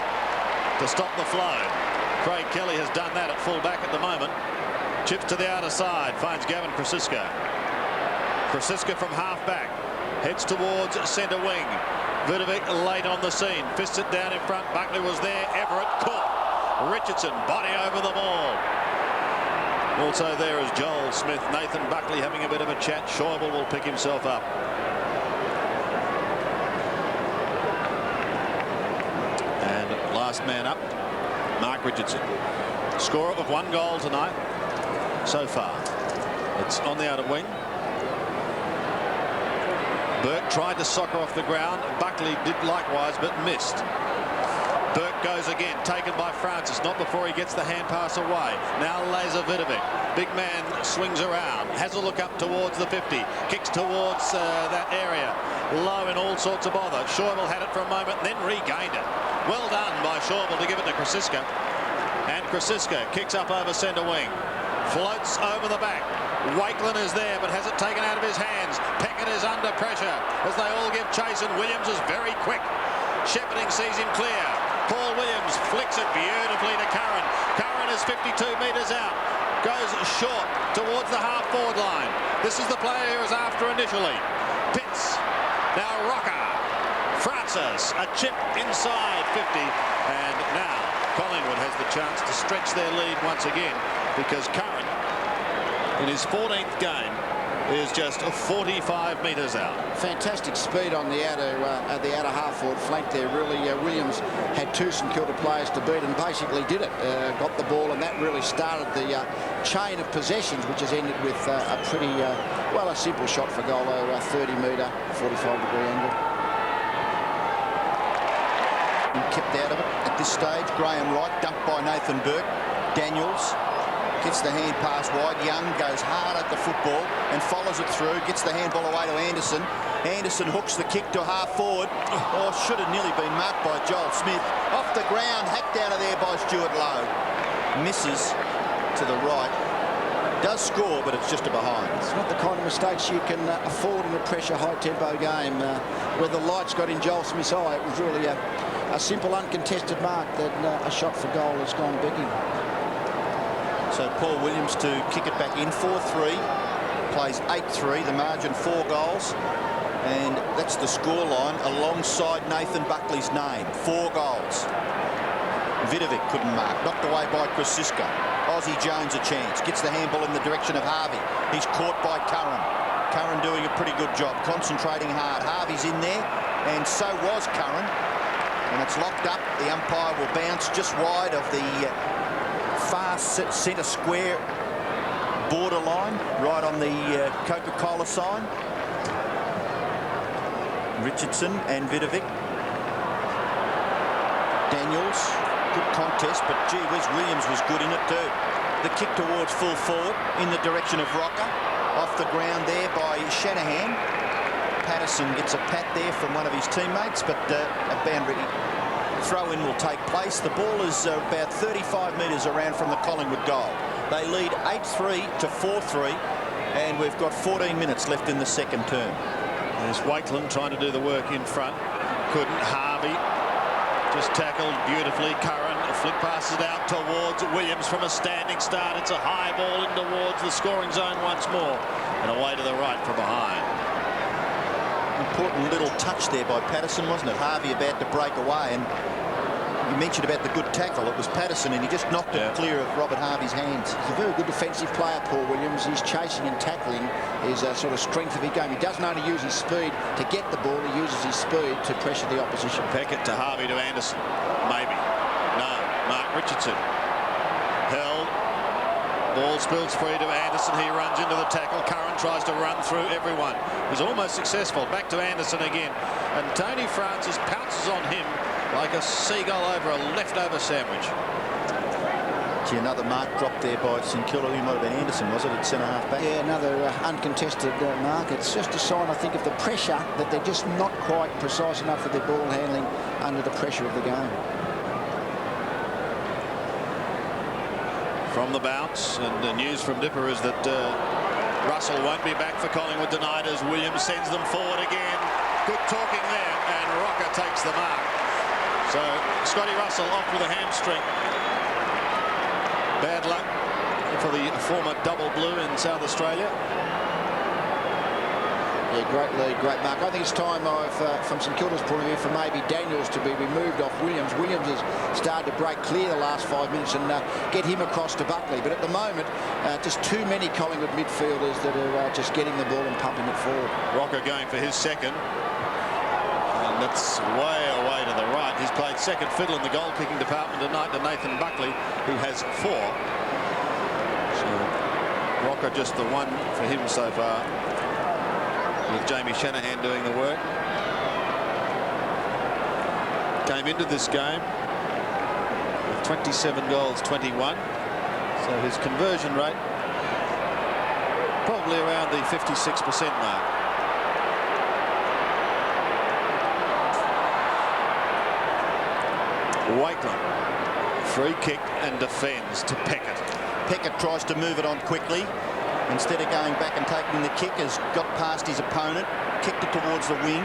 [SPEAKER 2] to stop the flow. Craig Kelly has done that at full back at the moment. Chips to the outer side, finds Gavin Krasiska. Krasiska from half back, heads towards centre wing. Vidovic late on the scene, fists it down in front. Buckley was there, Everett caught. Richardson body over the ball. Also there is Joel Smith. Nathan Buckley having a bit of a chat. Schäuble will pick himself up. And last man up, Mark Richardson. Scorer of 1 goal tonight so far. It's on the outer wing. Burke tried to soccer off the ground. Buckley did likewise, but missed. Burke goes again, taken by Francis, not before he gets the hand pass away. Now Laser Vidovic. Big man swings around, has a look up towards the 50, kicks towards that area. Low in all sorts of bother. Schäuble had it for a moment, then regained it. Well done by Schäuble to give it to Krasiska. And Krasiska kicks up over centre wing. Floats over the back. Wakelin is there, but has it taken out of his hands. Peckett is under pressure as they all give chase, and Williams is very quick. Shepherding sees him clear. Paul Williams flicks it beautifully to Curran. Curran is 52 metres out. Goes short towards the half-forward line. This is the player he was after initially. Pitts. Now Rocker. Francis. A chip inside 50. And now Collingwood has the chance to stretch their lead once again, because Curran, in his 14th game, is just 45 metres out.
[SPEAKER 3] Fantastic speed on the outer half-forward flank there. Really, Williams had 2 StKilda players to beat and basically did it. Got the ball, and that really started the chain of possessions, which has ended with a pretty, well, a simple shot for goal, a 30-metre, 45-degree angle.
[SPEAKER 4] Kept out of it at this stage. Graham Wright dumped by Nathan Burke. Daniels gets the hand pass wide. Young goes hard at the football and follows it through. Gets the handball away to Anderson. Anderson hooks the kick to half forward. Oh, should have nearly been marked by Joel Smith. Off the ground, hacked out of there by Stuart Lowe. Misses to the right. Does score, but it's just a behind.
[SPEAKER 3] It's not the kind of mistakes you can afford in a pressure, high-tempo game. Where the lights got in Joel Smith's eye, it was really a simple, uncontested mark that a shot for goal has gone begging.
[SPEAKER 4] So Paul Williams to kick it back in. 4-3. Plays 8-3. The margin 4 goals. And that's the scoreline alongside Nathan Buckley's name. 4 goals. Vidovic couldn't mark. Knocked away by Krasiska. Aussie Jones a chance. Gets the handball in the direction of Harvey. He's caught by Curran. Curran doing a pretty good job. Concentrating hard. Harvey's in there. And so was Curran. And it's locked up. The umpire will bounce just wide of the far centre square borderline, right on the Coca-Cola sign. Richardson and Vidovic. Daniels, good contest, but gee whiz, Williams was good in it too. The kick towards full forward in the direction of Rocker. Off the ground there by Shanahan. Patterson gets a pat there from one of his teammates, but a boundary throw-in will take place. The ball is about 35 metres around from the Collingwood goal. They lead 8-3 to 4-3, and we've got 14 minutes left in the second term.
[SPEAKER 2] There's Wakelin trying to do the work in front. Couldn't. Harvey just tackled beautifully. Curran flick passes it out towards Williams from a standing start. It's a high ball in towards the scoring zone once more, and away to the right from behind.
[SPEAKER 4] Important little touch there by Patterson, wasn't it? Harvey about to break away, and you mentioned about the good tackle. It was Patterson, and he just knocked it clear of Robert Harvey's hands.
[SPEAKER 3] He's a very good defensive player, Paul Williams. His chasing and tackling is a sort of strength of his game. He doesn't only use his speed to get the ball, he uses his speed to pressure the opposition.
[SPEAKER 2] Peckett to Harvey to Anderson. Maybe. No. Mark Richardson. Held. Ball spills free to Anderson. He runs into the tackle. Curran tries to run through everyone. He's almost successful. Back to Anderson again. And Tony Francis pounces on him like a seagull over a leftover sandwich.
[SPEAKER 4] Gee, another mark dropped there by St Kilda. He might have been Anderson, was it, at centre-half back?
[SPEAKER 3] Yeah, another uncontested mark. It's just a sign, I think, of the pressure, that they're just not quite precise enough with their ball handling under the pressure of the game.
[SPEAKER 2] From the bounce, and the news from Dipper is that Russell won't be back for Collingwood tonight as Williams sends them forward again. Good talking there, and Rocker takes the mark. So Scotty Russell off with a hamstring. Bad luck for the former double blue in South Australia.
[SPEAKER 3] Yeah, great lead, great mark. I think it's time from St Kilda's point of view for maybe Daniels to be removed off Williams. Williams has started to break clear the last 5 minutes and get him across to Buckley. But at the moment, just too many Collingwood midfielders that are just getting the ball and pumping it forward.
[SPEAKER 2] Rocker going for his second. And that's way away to the right. He's played second fiddle in the goal-kicking department tonight to Nathan Buckley, who has 4. So Rocker just the one for him so far, with Jamie Shanahan doing the work. Came into this game with 27 goals, 21. So his conversion rate probably around the 56% mark. Wakeland, free kick and defends to Peckett.
[SPEAKER 4] Peckett tries to move it on quickly. Instead of going back and taking the kick, has got past his opponent, kicked it towards the wing.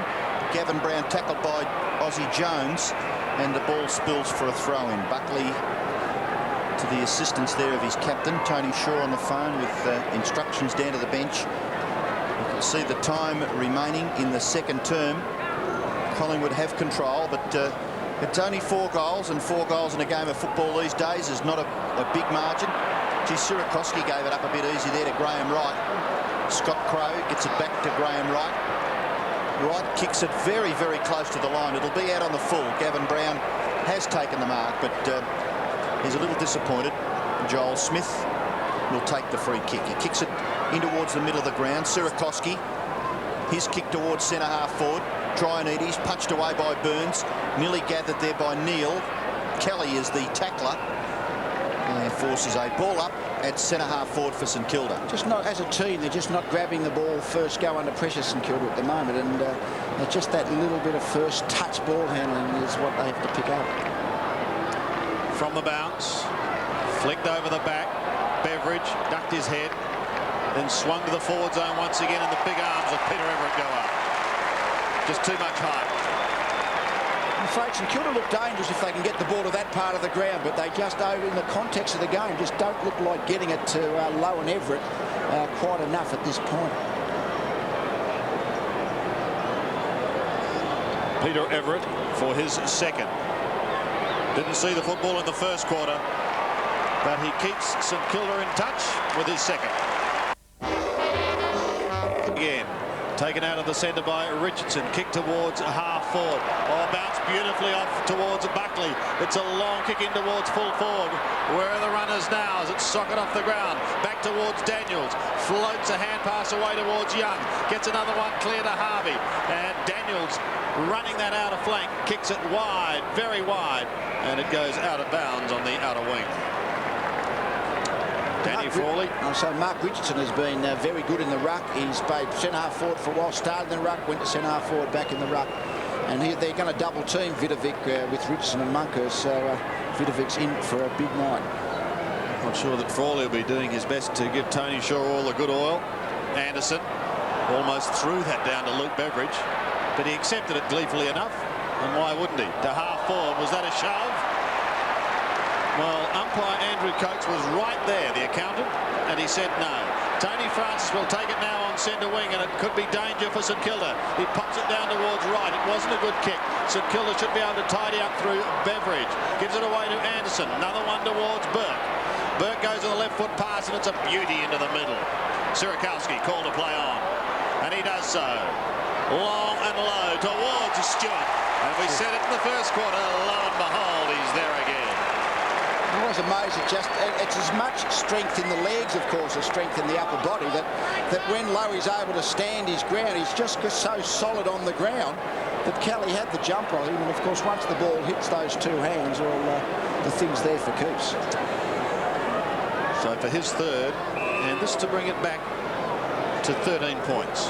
[SPEAKER 4] Gavin Brown tackled by Aussie Jones, and the ball spills for a throw-in. Buckley to the assistance there of his captain, Tony Shaw, on the phone with instructions down to the bench. You can see the time remaining in the second term. Collingwood have control, but it's only 4 goals, and 4 goals in a game of football these days is not a big margin. Gee, Sirakoski gave it up a bit easy there to Graham Wright. Scott Crowe gets it back to Graham Wright. Wright kicks it very, very close to the line. It'll be out on the full. Gavin Brown has taken the mark, but he's a little disappointed. Joel Smith will take the free kick. He kicks it in towards the middle of the ground. Sirakoski, his kick towards centre-half forward. Trianides punched away by Burns. Nearly gathered there by Neal. Kelly is the tackler. And forces a ball up at centre-half forward for St Kilda.
[SPEAKER 3] Just not, as a team, they're just not grabbing the ball first go under pressure, St Kilda, at the moment. And just that little bit of first touch ball handling is what they have to pick up.
[SPEAKER 2] From the bounce, flicked over the back. Beveridge ducked his head, then swung to the forward zone once again, and the big arms of Peter Everett go up. Just too much height.
[SPEAKER 3] I'm afraid St Kilda look dangerous if they can get the ball to that part of the ground, but they just, over in the context of the game, just don't look like getting it to Lowe and Everett quite enough at this point.
[SPEAKER 2] Peter Everett for his second. Didn't see the football in the first quarter, but he keeps St Kilda in touch with his second. Again. Taken out of the centre by Richardson. Kick towards half forward. Oh, bounced beautifully off towards Buckley. It's a long kick in towards full forward. Where are the runners now as it's socket off the ground? Back towards Daniels. Floats a hand pass away towards Young. Gets another one clear to Harvey. And Daniels running that outer flank. Kicks it wide, very wide. And it goes out of bounds on the outer wing. Danny Frawley.
[SPEAKER 3] So Mark Richardson has been very good in the ruck. He's played centre-half forward for a while, started in the ruck, went to centre-half forward, back in the ruck. And here they're going to double team Vidovic with Richardson and Munker, so Vidovic's in for a big night.
[SPEAKER 2] Not sure that Frawley will be doing his best to give Tony Shaw all the good oil. Anderson almost threw that down to Luke Beveridge, but he accepted it gleefully enough. And why wouldn't he? To half forward, was that a shove? Well, umpire Andrew Coates was right there, the accountant, and he said no. Tony Francis will take it now on centre wing, and it could be danger for St Kilda. He pops it down towards right. It wasn't a good kick. St Kilda should be able to tidy up through Beveridge. Gives it away to Anderson. Another one towards Burke. Burke goes to the left foot pass, and it's a beauty into the middle. Sirakoski called to play on, and he does so. Long and low towards Stewart. And we said it in the first quarter, lo and behold, he's there again.
[SPEAKER 3] I was amazed at just, it's as much strength in the legs, of course, as strength in the upper body, that when Lowy's able to stand his ground, he's just so solid on the ground that Kelly had the jump on him. And of course, once the ball hits those two hands, well, the thing's there for keeps.
[SPEAKER 2] So for his third, and this to bring it back to 13 points.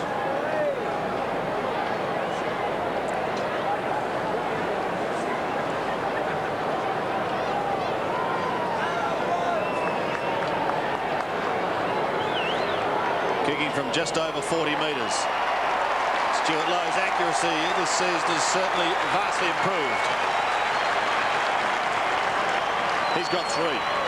[SPEAKER 2] Kicking from just over 40 metres. Stuart Lowe's accuracy this season is certainly vastly improved. He's got 3.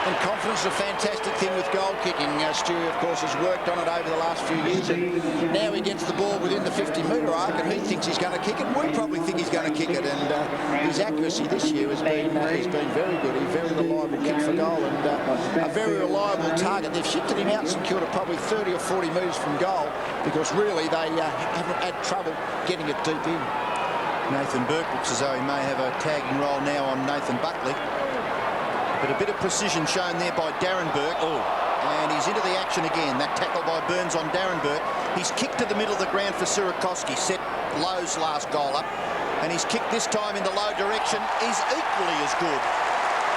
[SPEAKER 3] And confidence is a fantastic thing with goal kicking. Stewie, of course, has worked on it over the last few years, and now he gets the ball within the 50-metre arc, and he thinks he's going to kick it. We probably think he's going to kick it, and his accuracy this year has been very good. He's a very reliable kick for goal, and a very reliable target. They've shifted him out, StKilda, probably 30 or 40 metres from goal, because really they haven't had trouble getting it deep in.
[SPEAKER 4] Nathan Burke looks as though he may have a tagging role now on Nathan Buckley. But a bit of precision shown there by Darren Burke. Oh, and he's into the action again. That tackle by Burns on Darren Burke. He's kicked to the middle of the ground for Sirakoski. Set Lowe's last goal up. And he's kicked this time in the low direction. Is equally as good.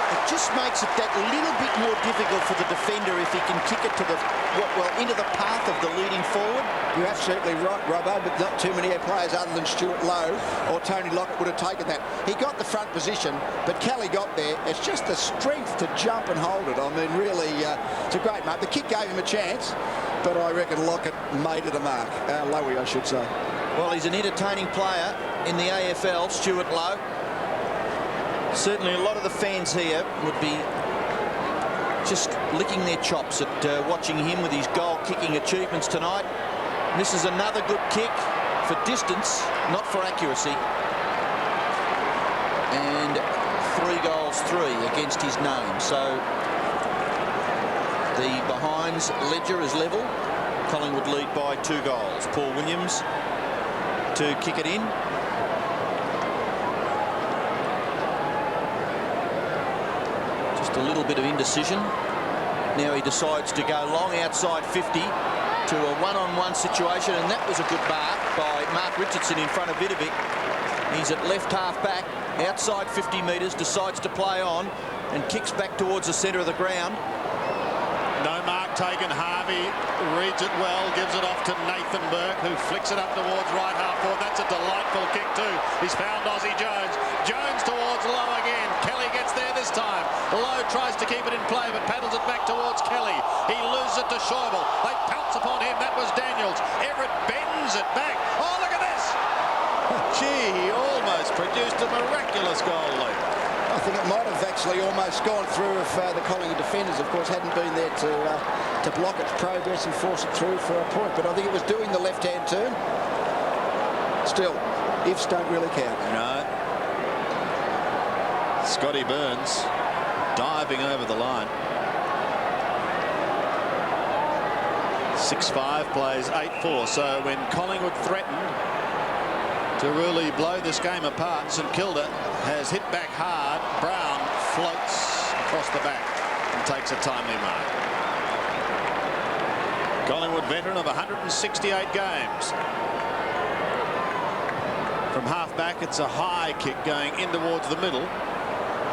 [SPEAKER 4] It just makes it that little bit more difficult for the defender if he can kick it to the, well, into the path of the leading forward.
[SPEAKER 3] You're absolutely right, Robbo, but not too many players other than Stuart Lowe or Tony Lockett would have taken that. He got the front position, but Kelly got there. It's just the strength to jump and hold it. I mean, really, it's a great mark. The kick gave him a chance, but I reckon Lockett made it a mark. Lowe, I should say.
[SPEAKER 4] Well, he's an entertaining player in the AFL, Stuart Lowe. Certainly a lot of the fans here would be just licking their chops at watching him with his goal-kicking achievements tonight. And this is another good kick for distance, not for accuracy. And 3 goals, 3 against his name. So the behinds ledger is level. Collingwood lead by 2 goals. Paul Williams to kick it in. A little bit of indecision. Now he decides to go long outside 50 to a one-on-one situation, and that was a good mark by Mark Richardson in front of Vidovic. He's at left half back, outside 50 metres, decides to play on and kicks back towards the centre of the ground.
[SPEAKER 2] No mark taken. Harvey reads it well, gives it off to Nathan Burke, who flicks it up towards right half forward. That's a delightful kick too. He's found Aussie Jones. Jones towards Lowe again. Kelly gets there this time. Lowe tries to keep it in play, but paddles it back towards Kelly. He loses it to Schäuble. They pounce upon him. That was Daniels. Everett bends it back. Oh, look at this! Gee, he almost produced a miraculous goal lead.
[SPEAKER 3] I think it might have actually almost gone through if the Collingwood defenders, of course, hadn't been there to block its progress and force it through for a point. But I think it was doing the left-hand turn. Still, ifs don't really count.
[SPEAKER 2] No. Scotty Burns diving over the line. 6-5 plays 8-4. So when Collingwood threatened to really blow this game apart, StKilda has hit back hard. Brown floats across the back and takes a timely mark. Collingwood veteran of 168 games. From half back, it's a high kick going in towards the middle.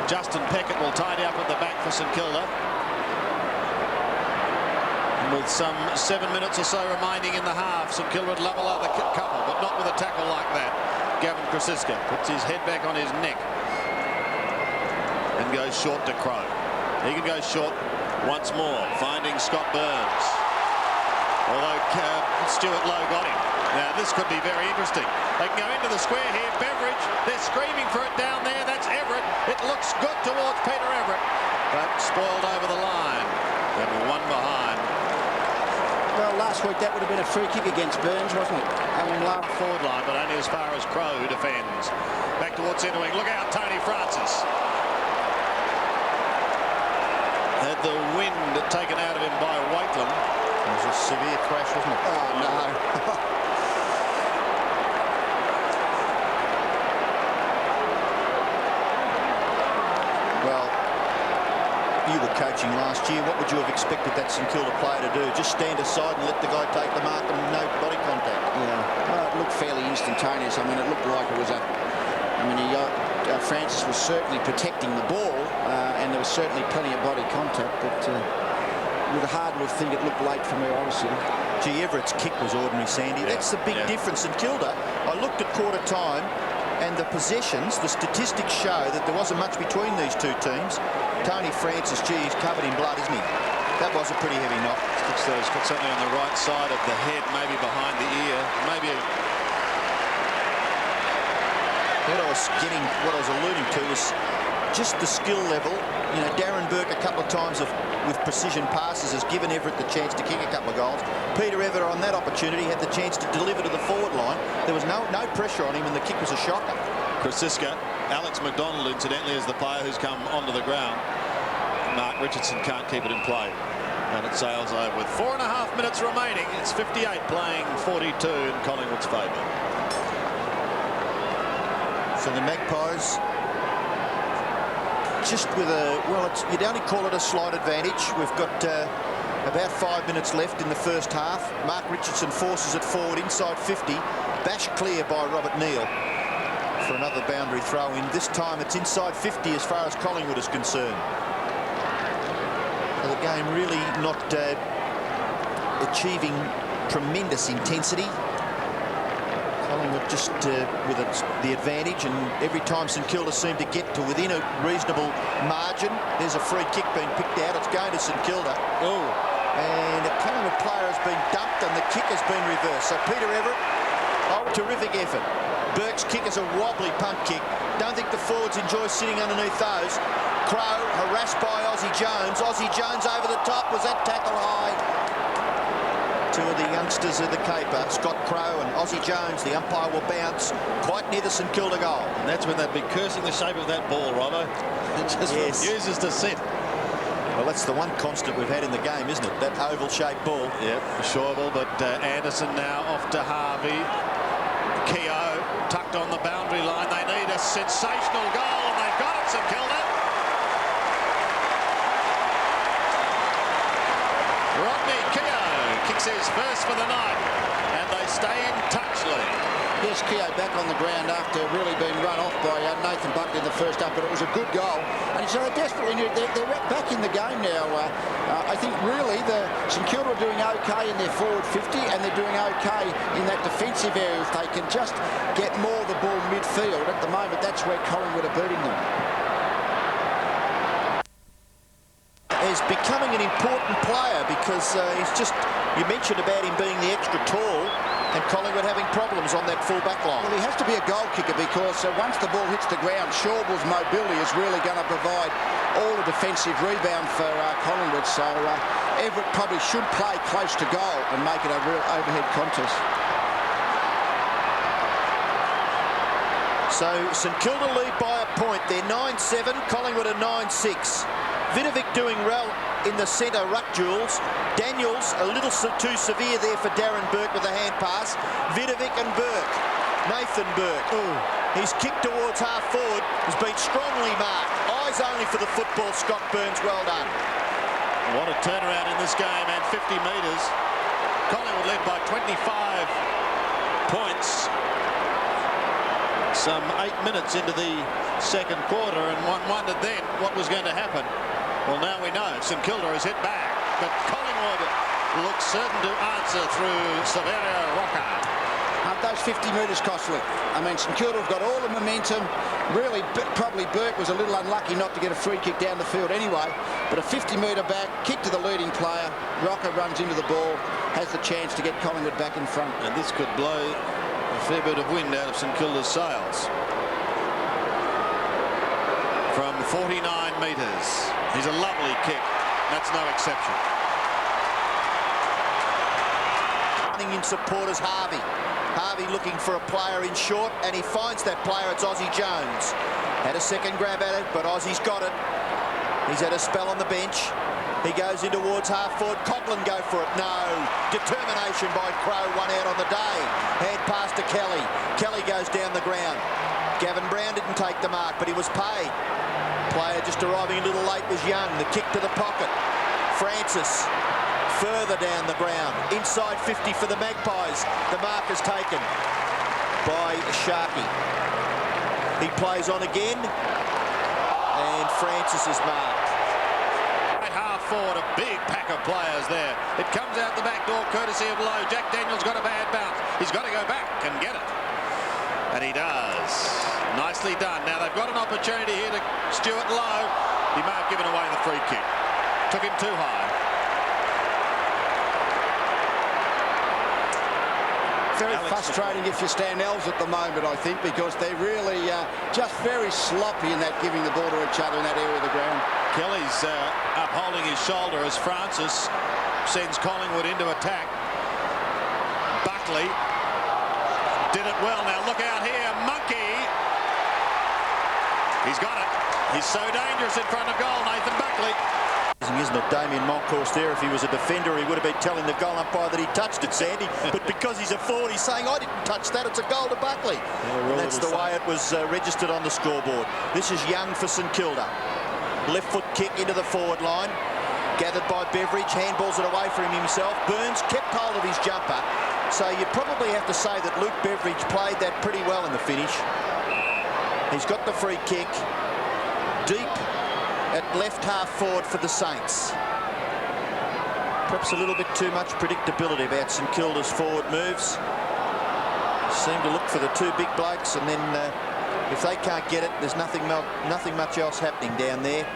[SPEAKER 2] Justin Peckett will tidy up at the back for StKilda. With some 7 minutes or so remaining in the half, StKilda would love another couple, but not with a tackle like that. Gavin Krasiska puts his head back on his neck and goes short to Crow. He can go short once more, finding Scott Burns. Although Stuart Lowe got him. Now this could be very interesting. They can go into the square here. Beveridge, they're screaming for it down there. That's Everett. It looks good towards Peter Everett, but spoiled over the line and one behind.
[SPEAKER 3] Well, last week that would have been a free kick against Burns, wasn't it?
[SPEAKER 2] I mean, last forward line, but only as far as Crow, who defends. Back towards centre wing. Look out, Tony Francis. Had the wind taken out of him by Waitland.
[SPEAKER 4] It was a severe crash, wasn't it?
[SPEAKER 3] Oh, no.
[SPEAKER 4] Well, coaching last year, what would you have expected that St Kilda player to do? Just stand aside and let the guy take the mark and no body contact?
[SPEAKER 3] Yeah, well, it looked fairly instantaneous. I mean, it looked like it was a... I mean, Francis was certainly protecting the ball, and there was certainly plenty of body contact, but it was hard to think it looked late from where I was sitting.
[SPEAKER 4] Gee, Everett's kick was ordinary, Sandy. That's the big difference in Kilda. I looked at quarter time, and the possessions, the statistics show that there wasn't much between these two teams. Tony Francis, gee, he's covered in blood, isn't he? That was a pretty heavy knock.
[SPEAKER 2] So he's got something on the right side of the head, maybe behind the ear, maybe
[SPEAKER 4] What I was alluding to was just the skill level. You know, Darren Burke a couple of times with precision passes has given Everett the chance to kick a couple of goals. Peter Everett on that opportunity had the chance to deliver to the forward line. There was no pressure on him, and the kick was a shocker.
[SPEAKER 2] Crosiska, Alex McDonald, incidentally, is the player who's come onto the ground. Mark Richardson can't keep it in play, and it sails over with 4.5 minutes remaining. It's 58 playing 42 in Collingwood's favour.
[SPEAKER 4] So the Magpies, just with a, well, you'd only call it a slight advantage. We've got about 5 minutes left in the first half. Mark Richardson forces it forward inside 50. Bashed clear by Robert Neal for another boundary throw in. This time it's inside 50 as far as Collingwood is concerned. So the game really not achieving tremendous intensity. Collingwood just with the advantage, and every time St Kilda seemed to get to within a reasonable margin, there's a free kick being picked out. It's going to St Kilda.
[SPEAKER 2] Oh.
[SPEAKER 4] And a Collingwood player has been dumped and the kick has been reversed. So Peter Everett, terrific effort. Burke's kick is a wobbly punt kick. Don't think the forwards enjoy sitting underneath those. Crow harassed by Ozzie Jones. Ozzie Jones over the top. Was that tackle high? Two of the youngsters of the caper, Scott Crow and Ozzie Jones. The umpire will bounce quite near the St Kilda goal.
[SPEAKER 2] And that's when they'd be cursing the shape of that ball, Robbo. It just refuses to sit.
[SPEAKER 4] Well, that's the one constant we've had in the game, isn't it? That oval-shaped ball.
[SPEAKER 2] Yep, Schauble, but Anderson now off to Harvey. Keogh tucked on the boundary line. They need a sensational goal, and they've got it, St Kilda. Rodney Keogh kicks his first for the night, and they stay in touch, Lee.
[SPEAKER 3] Yes, Keogh back on the ground after really being run off by Nathan Buckley in the first half, but it was a good goal. And so they desperately need, they're back in the game now. I think really the St Kilda are doing okay in their forward 50, and they're doing okay in that defensive area. If they can just get more of the ball midfield, at the moment that's where Collingwood are beating them.
[SPEAKER 4] Is becoming an important player because he's just, you mentioned about him being the extra tall, and Collingwood having problems on that full back line.
[SPEAKER 3] Well, he has to be a goal kicker because once the ball hits the ground, Schauble's mobility is really going to provide all the defensive rebound for Collingwood. So Everett probably should play close to goal and make it a real overhead contest.
[SPEAKER 4] So St Kilda lead by a point. They're 9-7, Collingwood are 9-6. Vidovic doing well in the centre ruck duels. Daniels a little too severe there for Darren Burke with a hand pass. Vidovic and Burke. Nathan Burke. Ooh. His kick towards half forward has been strongly marked. Eyes only for the football. Scott Burns, well done.
[SPEAKER 2] What a turnaround in this game, and 50 metres. Collingwood led by 25 points. Some 8 minutes into the second quarter, and one wondered then what was going to happen. Well, now we know. St Kilda has hit back, but Collingwood looks certain to answer through Saverio Roca.
[SPEAKER 3] Those 50 metres costly. I mean, St Kilda have got all the momentum. Really, probably Burke was a little unlucky not to get a free kick down the field anyway. But a 50-metre back, kick to the leading player. Roca runs into the ball, has the chance to get Collingwood back in front.
[SPEAKER 2] And this could blow a fair bit of wind out of St Kilda's sails. From 49 metres. He's a lovely kick. That's no exception.
[SPEAKER 4] In supporters, Harvey. Harvey looking for a player in short, and he finds that player. It's Ozzie Jones. Had a second grab at it, but Ozzie's got it. He's had a spell on the bench. He goes in towards half forward. Coughlin go for it. No. Determination by Crow, one out on the day. Hand pass to Kelly. Kelly goes down the ground. Gavin Brown didn't take the mark, but he was paid. player just arriving a little late was Young. The kick to the pocket. Francis further down the ground. Inside 50 for the Magpies. The mark is taken by Sharkey. He plays on again, and Francis is marked.
[SPEAKER 2] Half forward, a big pack of players there. It comes out the back door courtesy of Lowe. Jack Daniels got a bad bounce. He's got to go back and get it. And he does. Nicely done. Now they've got an opportunity here to Stuart Lowe. He may have given away the free kick. Took him too high.
[SPEAKER 3] Very frustrating if you're Stanells at the moment, I think, because they're really just very sloppy in that giving the ball to each other in that area of the ground.
[SPEAKER 2] Kelly's upholding his shoulder as Francis sends Collingwood into attack. Buckley did it well. Now look out here, Monkey. He's got it. He's so dangerous in front of goal, Nathan Buckley.
[SPEAKER 4] Isn't it? Damien Moncourse there, if he was a defender, he would have been telling the goal umpire that he touched it, Sandy. But because he's a forward, he's saying, I didn't touch that, it's a goal to Buckley. Yeah, and that's the way it was registered on the scoreboard. This is Young for St Kilda. Left foot kick into the forward line. Gathered by Beveridge, handballs it away from himself. Burns kept hold of his jumper. So you probably have to say that Luke Beveridge played that pretty well in the finish. He's got the free kick. Deep at left half forward for the Saints. Perhaps a little bit too much predictability about St Kilda's forward moves. Seem to look for the two big blokes, and then if they can't get it, there's nothing much else happening down there.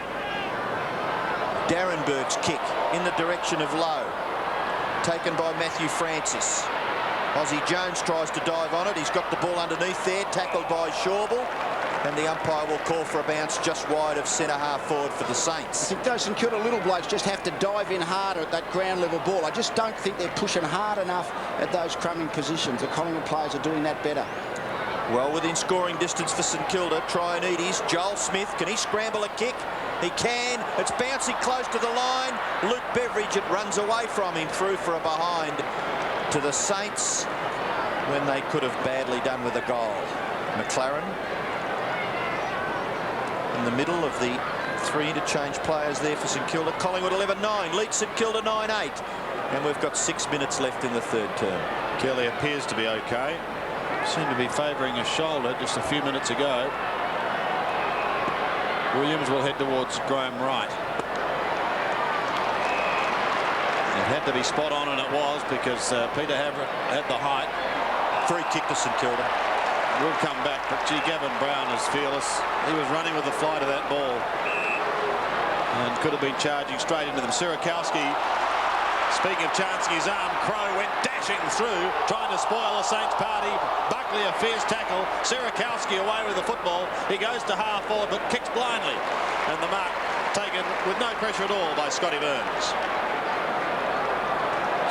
[SPEAKER 4] Darrenberg's kick in the direction of Lowe, taken by Matthew Francis. Ozzie Jones tries to dive on it. He's got the ball underneath there, tackled by Shawble. And the umpire will call for a bounce just wide of centre half forward for the Saints.
[SPEAKER 3] I think those St Kilda little blokes just have to dive in harder at that ground level ball. I just don't think they're pushing hard enough at those crumbing positions. The Collingwood players are doing that better.
[SPEAKER 4] Well, within scoring distance for St Kilda, Traianides, Joel Smith, can he scramble a kick? He can. It's bouncing close to the line. Luke Beveridge, it runs away from him, through for a behind to the Saints when they could have badly done with a goal. McLaren in the middle of the three interchange players there for St Kilda. Collingwood 11-9, leads St Kilda 9-8. And we've got 6 minutes left in the third term.
[SPEAKER 2] Kelly appears to be okay. Seemed to be favouring a shoulder just a few minutes ago. Williams will head towards Graham Wright. It had to be spot on, and it was, because Peter Havert had the height.
[SPEAKER 4] Free kick to St Kilda.
[SPEAKER 2] Will come back, but gee, Gavin Brown is fearless. He was running with the flight of that ball and could have been charging straight into them. Sirakowski, speaking of chancing his arm, Crow went dashing through, trying to spoil the Saints party. Buckley, a fierce tackle. Sirakowski away with the football. He goes to half forward, but kicks blindly. And the mark taken with no pressure at all by Scotty Burns.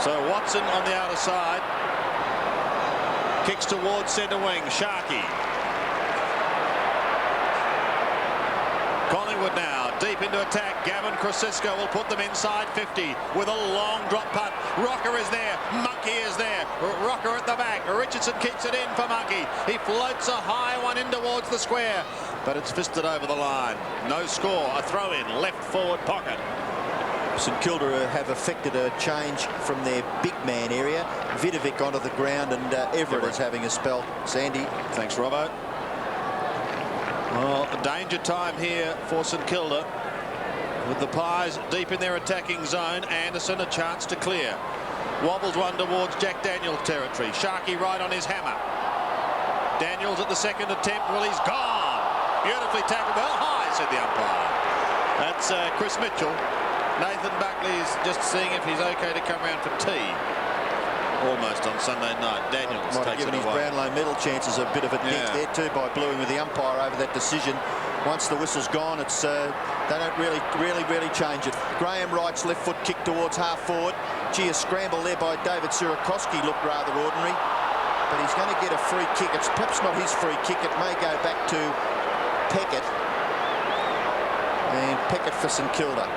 [SPEAKER 2] So Watson on the outer side. Kicks towards centre wing, Sharkey. Collingwood now deep into attack. Gavin Crosisco will put them inside 50 with a long drop punt. Rocker is there. Monkey is there. Rocker at the back. Richardson keeps it in for Monkey. He floats a high one in towards the square, but it's fisted over the line. No score. A throw in left forward pocket.
[SPEAKER 4] St Kilda have affected a change from their big man area. Vidovic onto the ground, and Everett is having a spell. Sandy.
[SPEAKER 2] Thanks, Robbo. Well, a danger time here for St Kilda. With the Pies deep in their attacking zone. Anderson a chance to clear. Wobbles one towards Jack Daniels territory. Sharkey right on his hammer. Daniels at the second attempt. Well, he's gone. Beautifully tackled. Well, high, said the umpire. That's Chris Mitchell. Nathan Buckley is just seeing if he's okay to come around for tea. Almost on Sunday night. Daniels
[SPEAKER 4] might have given his Brownlow medal chances a bit of a dent there too by bluing with the umpire over that decision. Once the whistle's gone, it's they don't really change it. Graham Wright's left foot kick towards half forward. Gee, a scramble there by David Sirakowski looked rather ordinary, but he's going to get a free kick. It's perhaps not his free kick. It may go back to Peckett, and Peckett for St Kilda.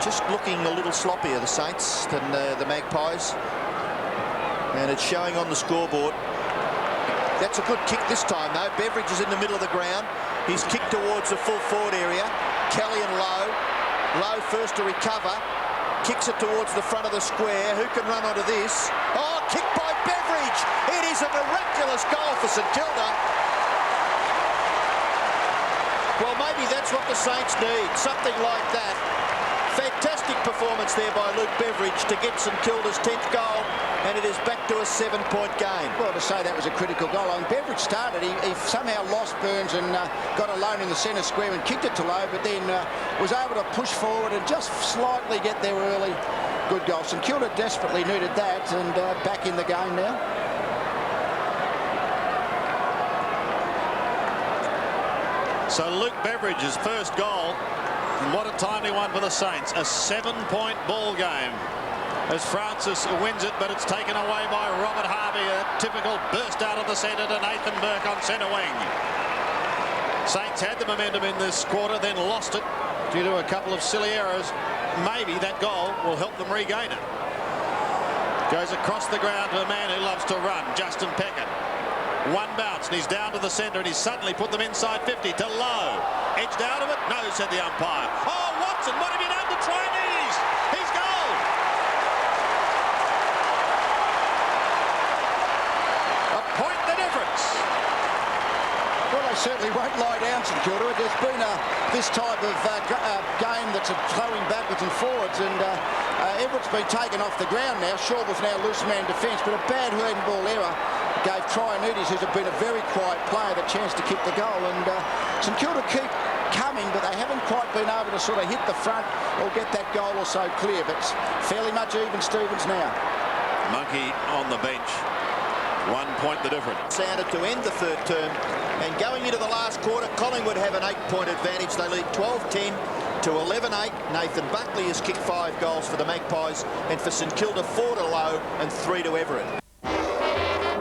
[SPEAKER 4] Just looking a little sloppier, the Saints, than the Magpies. And it's showing on the scoreboard. That's a good kick this time, though. Beveridge is in the middle of the ground. He's kicked towards the full forward area. Kelly and Lowe. Lowe first to recover. Kicks it towards the front of the square. Who can run onto this? Oh, kicked by Beveridge. It is a miraculous goal for St Kilda. Well, maybe that's what the Saints need, something like that. Fantastic performance there by Luke Beveridge to get St Kilda's 10th goal, and it is back to a 7-point game.
[SPEAKER 3] Well, to say that was a critical goal. I mean, Beveridge started, he somehow lost Burns and got alone in the centre square and kicked it to Lowe, but then was able to push forward and just slightly get there early. Good goal. St Kilda desperately needed that, and back in the game now.
[SPEAKER 2] So Luke Beveridge's first goal, and what a timely one for the Saints. A 7-point ball game as Francis wins it, but it's taken away by Robert Harvey. A typical burst out of the centre to Nathan Burke on centre wing. Saints had the momentum in this quarter, then lost it due to a couple of silly errors. Maybe that goal will help them regain it. Goes across the ground to a man who loves to run, Justin Peckett. One bounce, and he's down to the centre, and he's suddenly put them inside 50 to Lowe. Edged out of it? No, said the umpire. Oh, Watson, what have you done to Chinese? He's goal! A point the difference.
[SPEAKER 3] Well, they certainly won't lie down, St Kilda. There's been this type of game that's throwing backwards and forwards, and Everett's been taken off the ground now. Shawble's now loose man defence, but a bad handball error gave Trianides, who's been a very quiet player, the chance to kick the goal. And St Kilda keep coming, but they haven't quite been able to sort of hit the front or get that goal or so clear. But it's fairly much even Stevens now.
[SPEAKER 2] Monkey on the bench. 1 point the difference.
[SPEAKER 4] Sounded to end the third term, and going into the last quarter, Collingwood have an 8-point advantage. They lead 12-10 to 11-8. Nathan Buckley has kicked 5 goals for the Magpies, and for St Kilda 4 to Lowe and 3 to Everett.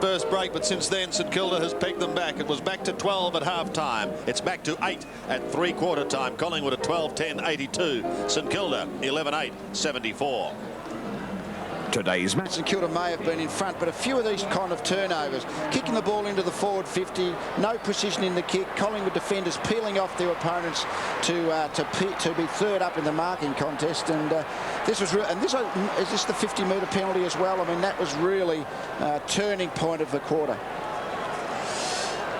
[SPEAKER 2] First break, but since then St Kilda has pegged them back. It was back to 12 at half-time. It's back to 8 at three-quarter time. Collingwood at 12-10, 82. St Kilda 11-8, 74.
[SPEAKER 1] Today's match.
[SPEAKER 3] St Kilda may have been in front, but a few of these kind of turnovers, kicking the ball into the forward 50, no precision in the kick. Collingwood defenders peeling off their opponents to be third up in the marking contest, and this was is this the 50-metre penalty as well? I mean, that was really a turning point of the quarter.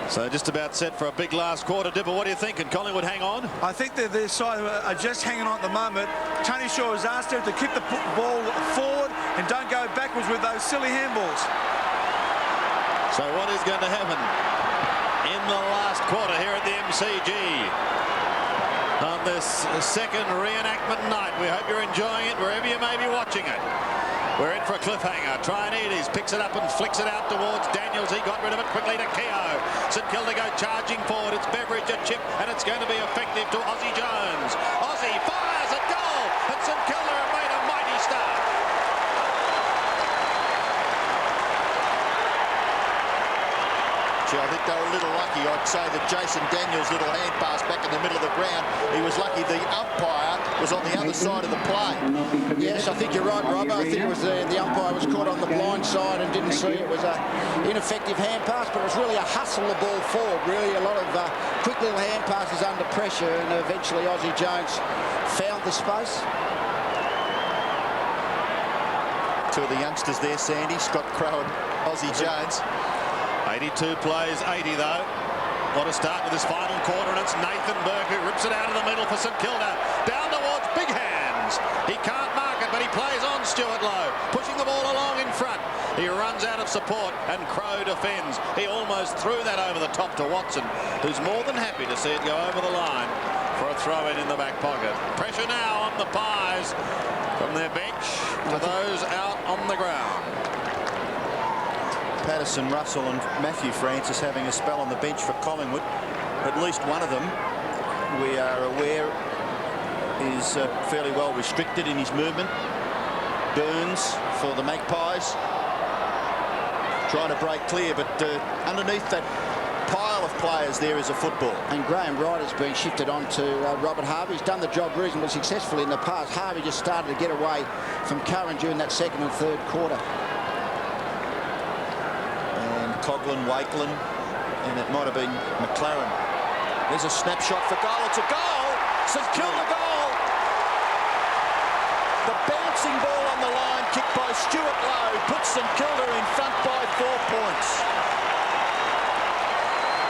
[SPEAKER 2] So just about set for a big last quarter. Dipper, what do you think? Can Collingwood hang on?
[SPEAKER 5] I think that their side are just hanging on at the moment. Tony Shaw has asked them to kick the ball forward and don't go backwards with those silly handballs.
[SPEAKER 2] So what is going to happen in the last quarter here at the MCG on this second reenactment night? We hope you're enjoying it wherever you may be watching it. We're in for a cliffhanger. Trianides picks it up and flicks it out towards Daniels. He got rid of it quickly to Keogh. St Kilda go charging forward. It's Beveridge, a chip, and it's going to be effective to Ozzie Jones. Ozzie fires a goal, and St Kilda have made a mighty start.
[SPEAKER 4] Gee, I think they were a little lucky. I'd say that Jason Daniels' little hand pass back in the middle of the ground, he was lucky the umpire was on the other side of the play.
[SPEAKER 3] Yes, I think you're right, Rob. I think it was the umpire was caught on the blind side and didn't see it was an ineffective hand pass, but it was really a hustle the ball forward. Really a lot of quick little hand passes under pressure, and eventually Ozzie Jones found the space.
[SPEAKER 4] Two of the youngsters there, Sandy, Scott Crow and Ozzie Jones.
[SPEAKER 2] 82 plays, 80 though. What a start to this final quarter, and it's Nathan Burke who rips it out of the middle for St Kilda. Down towards Big Hands. He can't mark it, but he plays on Stuart Lowe, pushing the ball along in front. He runs out of support, and Crow defends. He almost threw that over the top to Watson, who's more than happy to see it go over the line for a throw-in in the back pocket. Pressure now on the Pies from their bench to those out on the ground.
[SPEAKER 4] Patterson, Russell and Matthew Francis having a spell on the bench for Collingwood. At least one of them, we are aware, is fairly well restricted in his movement. Burns for the Magpies, trying to break clear, but underneath that pile of players there is a football.
[SPEAKER 3] And Graham Wright has been shifted on to Robert Harvey. He's done the job reasonably successfully in the past. Harvey just started to get away from Curran during that second and third quarter.
[SPEAKER 4] Coughlin, Wakelin, and it might have been McLaren There's a snapshot for goal. It's a goal. St Kilda goal. The bouncing ball on the line, kicked by Stuart Lowe, puts St Kilda in front by 4 points.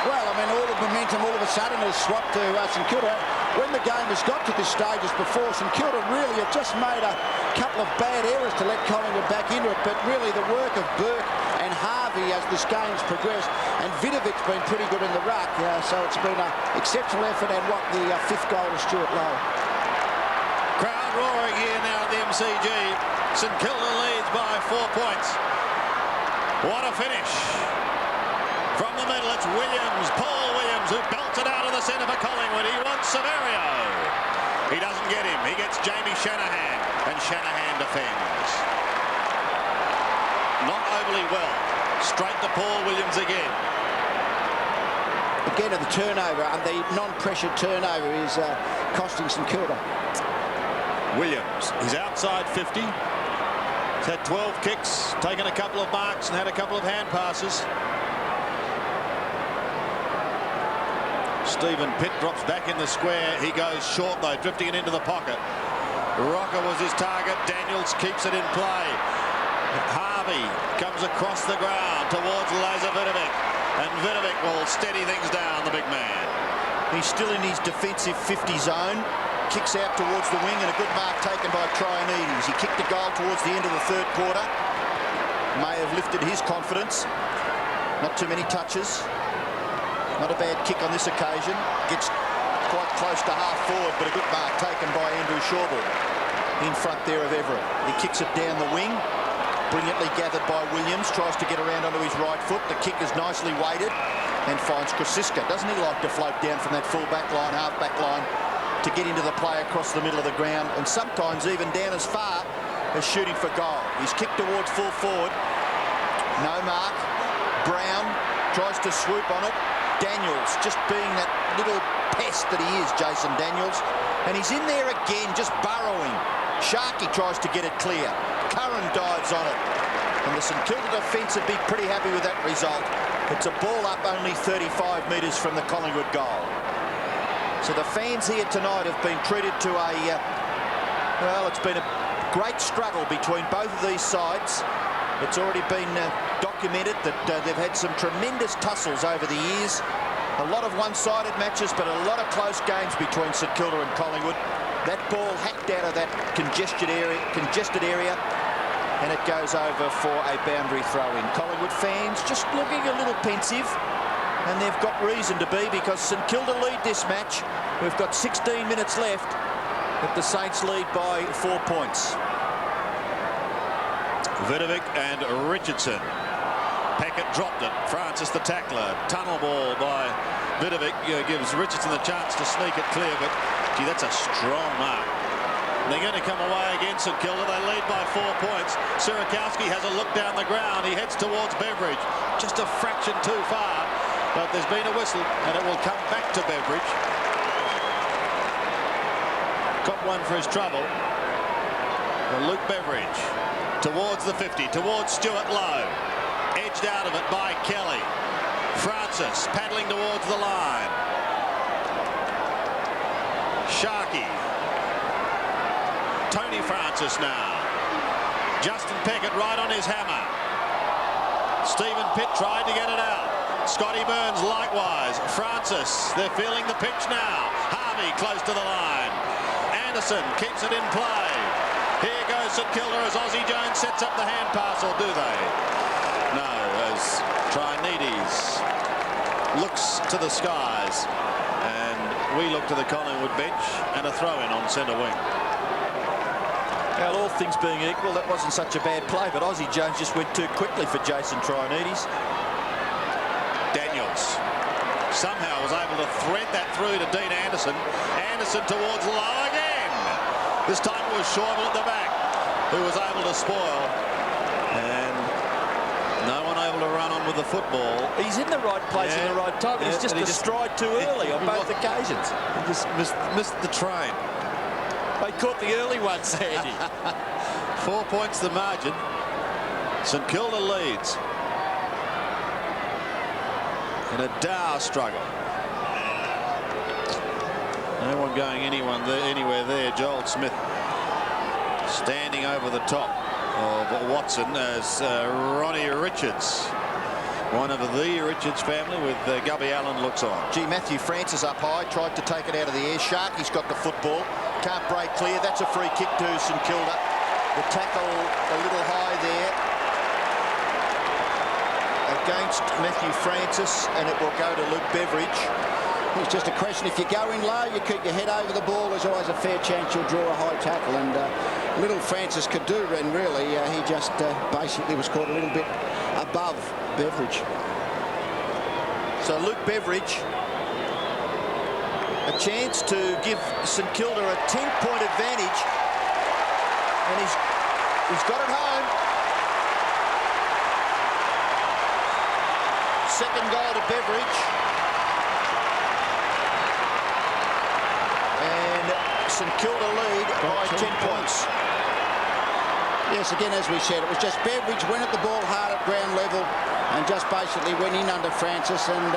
[SPEAKER 3] Well, I mean, all the momentum all of a sudden has swapped to St Kilda. When the game has got to this stage as before, St Kilda really have just made a couple of bad errors to let Collingwood back into it, but really the work of Burke and Harvey as this game's progressed, and Vidovic's been pretty good in the ruck, so it's been an exceptional effort, and what the 5th goal to Stuart Lowe.
[SPEAKER 2] Crowd roaring here now at the MCG. St Kilda leads by 4 points. What a finish. From the middle, it's Williams, Paul Williams, who belts it out of the centre for Collingwood. He wants Severio. He doesn't get him. He gets Jamie Shanahan, and Shanahan defends. Not overly well. Straight to Paul Williams again.
[SPEAKER 3] Again, the turnover, and the non-pressure turnover is costing St Kilda.
[SPEAKER 2] Williams, he's outside 50. He's had 12 kicks, taken a couple of marks and had a couple of hand passes. Stephen Pitt drops back in the square. He goes short though, drifting it into the pocket. Rocker was his target. Daniels keeps it in play. Harvey comes across the ground towards Lazar Vidovic, and Vidovic will steady things down, the big man.
[SPEAKER 4] He's still in his defensive 50 zone. Kicks out towards the wing, and a good mark taken by Trianides. He kicked the goal towards the end of the 3rd quarter. May have lifted his confidence. Not too many touches. Not a bad kick on this occasion. Gets quite close to half forward, but a good mark taken by Andrew Shawball in front there of Everett. He kicks it down the wing. Brilliantly gathered by Williams. Tries to get around onto his right foot. The kick is nicely weighted and finds Krasiska. Doesn't he like to float down from that full back line, half back line, to get into the play across the middle of the ground, and sometimes even down as far as shooting for goal. He's kicked towards full forward. No mark. Brown tries to swoop on it. Daniels just being that little pest that he is, Jason Daniels. And he's in there again, just burrowing. Sharkey tries to get it clear. Curran dives on it. And the St Kilda defence would be pretty happy with that result. It's a ball up only 35 metres from the Collingwood goal. So the fans here tonight have been treated to a, well, it's been a great struggle between both of these sides. It's already been documented that they've had some tremendous tussles over the years. A lot of one-sided matches, but a lot of close games between St Kilda and Collingwood. That ball hacked out of that congested area, and it goes over for a boundary throw-in. Collingwood fans just looking a little pensive. And they've got reason to be, because St Kilda lead this match. We've got 16 minutes left, but the Saints lead by 4 points.
[SPEAKER 2] Vidovic and Richardson. Packett dropped it. Francis the tackler. Tunnel ball by Vidovic gives Richardson the chance to sneak it clear, but gee, that's a strong mark. They're going to come away against St Kilda. They lead by 4 points. Sirakowski has a look down the ground. He heads towards Beveridge. Just a fraction too far. But there's been a whistle, and it will come back to Beveridge. Got one for his trouble. And Luke Beveridge towards the 50, towards Stuart Lowe. Edged out of it by Kelly. Francis paddling towards the line. Sharkey. Tony Francis now. Justin Peckett right on his hammer. Stephen Pitt tried to get it out. Scotty Burns likewise. Francis, they're feeling the pitch now. Harvey close to the line. Anderson keeps it in play. Here goes St Kilda as Ozzie Jones sets up the hand pass, or do they? No, as Trianides looks to the skies, and we look to the Collingwood bench, and a throw-in on centre wing.
[SPEAKER 4] Well, all things being equal, that wasn't such a bad play, but Ozzie Jones just went too quickly for Jason Trianides.
[SPEAKER 2] Daniels somehow was able to thread that through to Dean Anderson. Anderson towards Lowe again. This time it was Shawball at the back who was able to spoil. And no one able to run on with the football.
[SPEAKER 4] He's in the right place at the right time. He's just a stride too early on both occasions.
[SPEAKER 2] He just missed the train.
[SPEAKER 4] They caught the early one, Sandy.
[SPEAKER 2] 4 points the margin. St Kilda leads. In a Dow struggle. No one going anywhere there. Joel Smith standing over the top of Watson as Ronnie Richards, one of the Richards family, with Gubby Allen, looks on.
[SPEAKER 4] Gee, Matthew Francis up high, tried to take it out of the air. Sharky's got the football, can't break clear. That's a free kick to St Kilda. The tackle a little high there against Matthew Francis, and it will go to Luke Beveridge.
[SPEAKER 3] It's just a question, if you go in low, you keep your head over the ball, there's always a fair chance you'll draw a high tackle, and little Francis could do, and really he just basically was caught a little bit above Beveridge.
[SPEAKER 4] So Luke Beveridge, a chance to give St Kilda a 10-point advantage, and he's got it home. Second goal to Beveridge. And St Kilda lead by 10 points.
[SPEAKER 3] Yes, again, as we said, it was just Beveridge went at the ball hard at ground level and just basically went in under Francis, and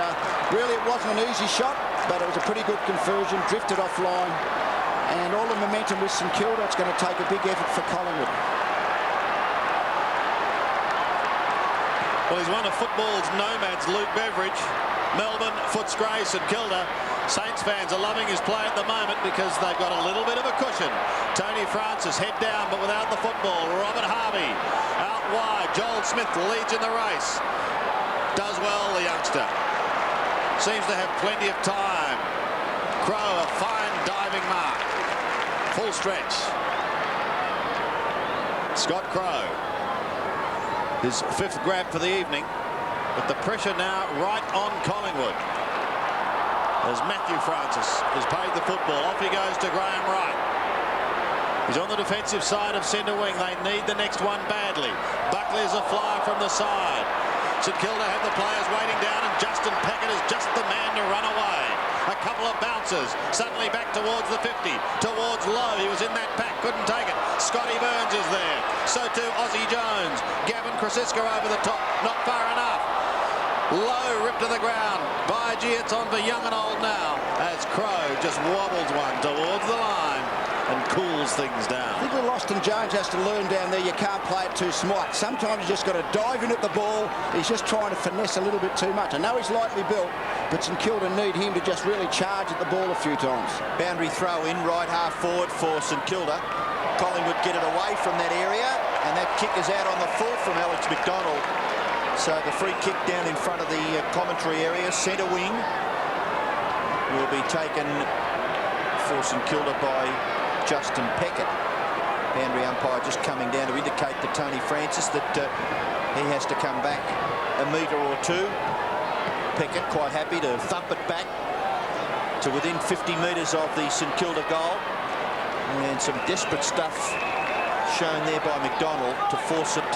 [SPEAKER 3] really it wasn't an easy shot, but it was a pretty good conversion, drifted offline, and all the momentum with St Kilda. It's going to take a big effort for Collingwood.
[SPEAKER 2] Well, he's one of football's nomads, Luke Beveridge. Melbourne, Footscray, St Kilda. Saints fans are loving his play at the moment because they've got a little bit of a cushion. Tony Francis head down but without the football. Robert Harvey out wide. Joel Smith leads in the race. Does well, the youngster. Seems to have plenty of time. Crowe, a fine diving mark. Full stretch. Scott Crowe. His fifth grab for the evening. But the pressure now right on Collingwood, as Matthew Francis has paid the football. Off he goes to Graham Wright. He's on the defensive side of centre wing. They need the next one badly. Buckley's a flyer from the side. St Kilda have the players waiting down, and Justin Peckett is just the man to run away. A couple of bounces. Suddenly back towards the 50. Towards Lowe. He was in that pack. Couldn't take it. Scotty Burns is there. So too Aussie Jones. Gavin Krasiska over the top. Not far enough. Low ripped to the ground. By gee, it's on for young and old now, as Crowe just wobbles one towards the line and cools things down.
[SPEAKER 3] I think Austin Jones has to learn down there, you can't play it too smart. Sometimes you just got to dive in at the ball. He's just trying to finesse a little bit too much. I know he's lightly built, but St Kilda need him to just really charge at the ball a few times.
[SPEAKER 4] Boundary throw in, right half forward for St Kilda. Collingwood get it away from that area, and that kick is out on the full from Alex McDonald. So the free kick down in front of the commentary area, centre wing, will be taken for St Kilda by Justin Peckett. Boundary umpire just coming down to indicate to Tony Francis that he has to come back a metre or two. Peckett quite happy to thump it back to within 50 metres of the St Kilda goal. And some desperate stuff shown there by McDonald to force it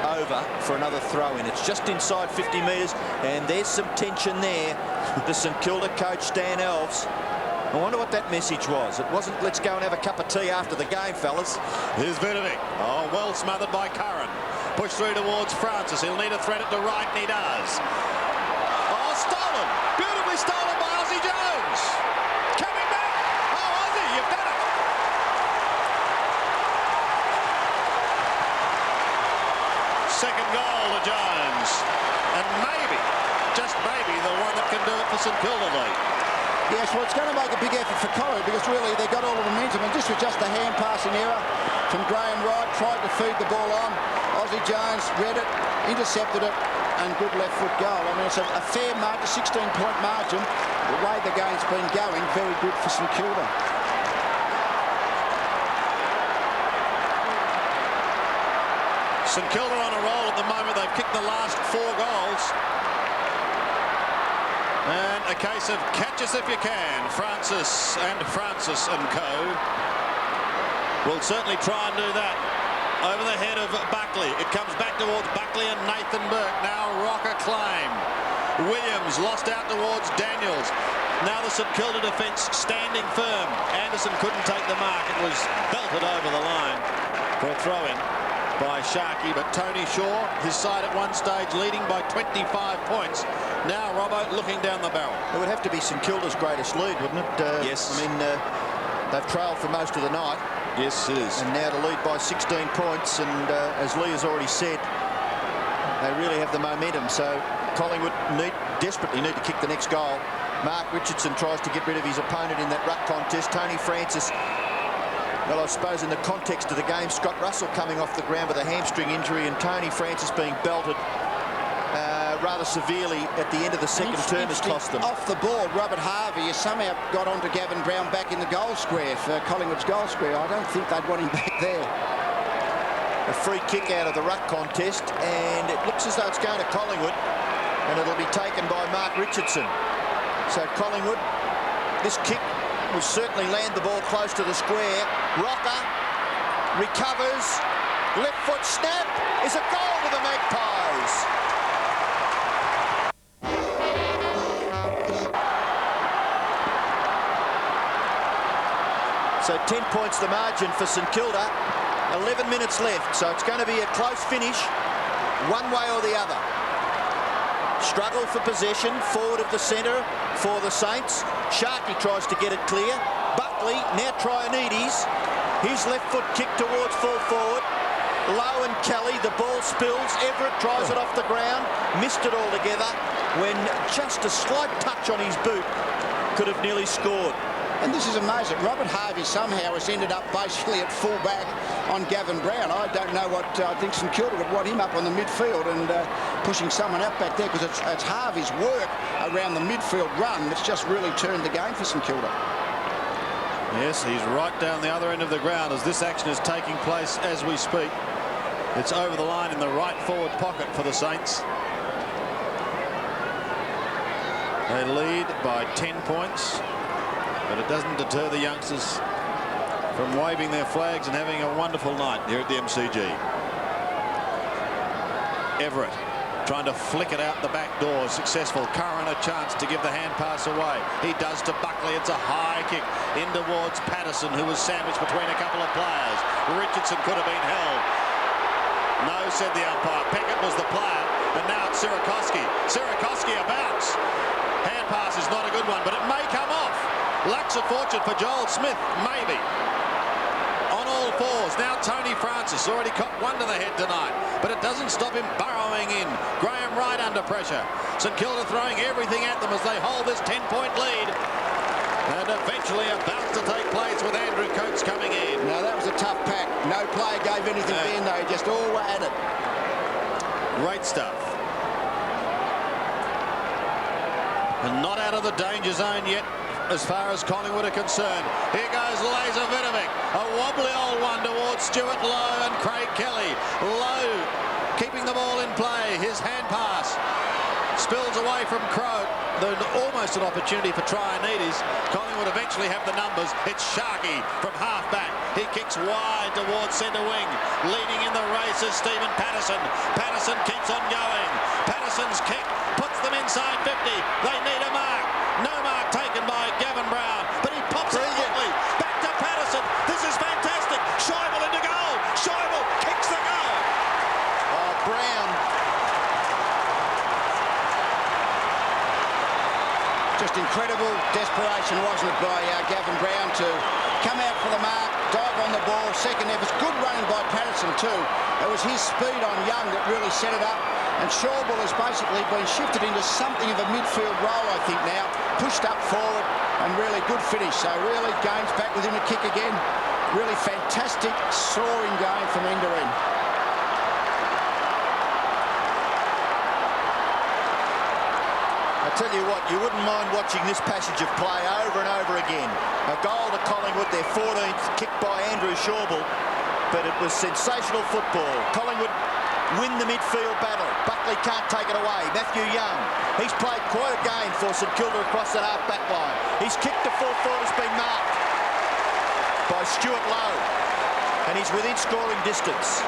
[SPEAKER 4] over for another throw in. It's just inside 50 metres, and there's some tension there. The St Kilda coach Stan Alves, I wonder what that message was. It wasn't let's go and have a cup of tea after the game, fellas.
[SPEAKER 2] Here's Vidovic. Oh, well smothered by Curran. Push through towards Francis. He'll need to thread it to right, and he does. Oh, stolen. Beautifully stolen by Aussie Jones. Coming back. Oh, Aussie, you've done it. Second goal to Jones, and maybe, just maybe, the one that can do it for St Kilda late.
[SPEAKER 3] Yes, well, it's going to make a big effort for Collingwood because really they got all the momentum, and this was just a hand passing error from Graham Wright. Tried to feed the ball on. Aussie Jones read it, intercepted it, and good left foot goal. I mean, it's a fair margin, 16-point margin. The way the game's been going, very good for St Kilda.
[SPEAKER 2] St Kilda on a roll at the moment. They've kicked the last 4 goals. And a case of catch us if you can. Francis and Co. will certainly try and do that. Over the head of Buckley. It comes back towards Buckley and Nathan Burke. Now Rocker claim. Williams lost out towards Daniels. Now the St Kilda defence standing firm. Anderson couldn't take the mark. It was belted over the line for a throw-in. by Sharkey, but Tony Shaw, his side at one stage leading by 25 points. Now Robbo looking down the barrel.
[SPEAKER 4] It would have to be St Kilda's greatest lead, wouldn't it?
[SPEAKER 2] Yes.
[SPEAKER 4] I mean, they've trailed for most of the night.
[SPEAKER 2] Yes, it is.
[SPEAKER 4] And now to lead by 16 points, and as Lee has already said, they really have the momentum. So Collingwood desperately need to kick the next goal. Mark Richardson tries to get rid of his opponent in that ruck contest. Tony Francis, well, I suppose in the context of the game, Scott Russell coming off the ground with a hamstring injury and Tony Francis being belted rather severely at the end of the second term has cost them.
[SPEAKER 3] Off the board, Robert Harvey has somehow got onto Gavin Brown back in the goal square for Collingwood's goal square. I don't think they'd want him back there.
[SPEAKER 4] A free kick out of the ruck contest, and it looks as though it's going to Collingwood, and it'll be taken by Mark Richardson. So Collingwood, this kick will certainly land the ball close to the square. Rocker recovers, left foot snap is a goal to the Magpies. So 10 points the margin for St Kilda. 11 minutes left, so it's going to be a close finish, one way or the other. Struggle for possession, forward of the centre for the Saints. Sharkey tries to get it clear. Buckley, now Trianides. His left foot kick towards full forward. Lowe and Kelly, the ball spills. Everett tries it off the ground. Missed it altogether when just a slight touch on his boot could have nearly scored.
[SPEAKER 3] And this is amazing. Robert Harvey somehow has ended up basically at full back on Gavin Brown. I don't know what I think St Kilda would want him up on the midfield and pushing someone out back there, because it's Harvey's work around the midfield run that's just really turned the game for St Kilda.
[SPEAKER 2] Yes, he's right down the other end of the ground as this action is taking place as we speak. It's over the line in the right forward pocket for the Saints. They lead by 10 points. But it doesn't deter the youngsters from waving their flags and having a wonderful night here at the MCG. Everett trying to flick it out the back door. Successful. Curran a chance to give the hand pass away. He does to Buckley. It's a high kick in towards Patterson, who was sandwiched between a couple of players. Richardson could have been held. No, said the umpire. Peckett was the player. And now it's Sierakowski. Sierakowski a bounce. Hand pass is not a good one, but it may come off. Lacks of fortune for Joel Smith, maybe. On all fours, now Tony Francis already caught one to the head tonight, but it doesn't stop him burrowing in. Graham Wright under pressure. St Kilda throwing everything at them as they hold this 10-point lead. And eventually a bounce to take place with Andrew Coates coming in.
[SPEAKER 3] Now that was a tough pack. No player gave anything then, they just all were at it.
[SPEAKER 2] Great stuff. And not out of the danger zone yet, as far as Collingwood are concerned. Here goes Lazarevic. A wobbly old one towards Stuart Lowe and Craig Kelly. Lowe keeping the ball in play. His hand pass spills away from Crowe. There's almost an opportunity for Trianides. Collingwood eventually have the numbers. It's Sharkey from half back. He kicks wide towards centre wing. Leading in the race is Stephen Patterson. Patterson keeps on going. Patterson's kick puts them inside 50. They need a mark. No mark taken by Gavin Brown, but he pops it quickly. Back to Patterson. This is fantastic. Scheibel into goal. Scheibel kicks the goal.
[SPEAKER 4] Oh, Brown.
[SPEAKER 3] Just incredible desperation, wasn't it, by Gavin Brown to come out for the mark, dive on the ball, second efforts. Good running by Patterson too. It was his speed on Young that really set it up. And Scheibel has basically been shifted into something of a midfield role, I think now. Pushed up forward and really good finish. So really Gaines back with him to kick again. Really fantastic soaring game from end to end.
[SPEAKER 4] I tell you what, you wouldn't mind watching this passage of play over and over again. A goal to Collingwood, their 14th, kicked by Andrew Scheibel, but it was sensational football. Collingwood win the midfield battle. Buckley can't take it away. Matthew Young, he's played quite a game for St Kilda across that half-back line. His kick to full forward has been marked by Stuart Lowe, and he's within scoring distance.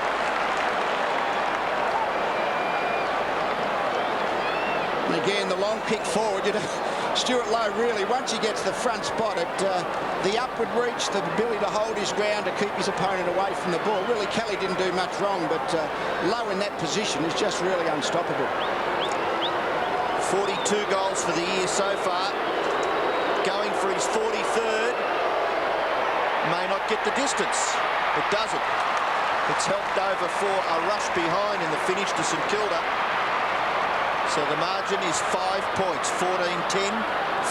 [SPEAKER 3] And again, the long kick forward, Stuart Lowe really, once he gets the front spot, the upward reach, the ability to hold his ground, to keep his opponent away from the ball. Really, Kelly didn't do much wrong, but Lowe in that position is just really unstoppable.
[SPEAKER 4] 42 goals for the year so far. Going for his 43rd. May not get the distance. It doesn't. It's helped over for a rush behind in the finish to St Kilda. So the margin is 5 points, 14-10,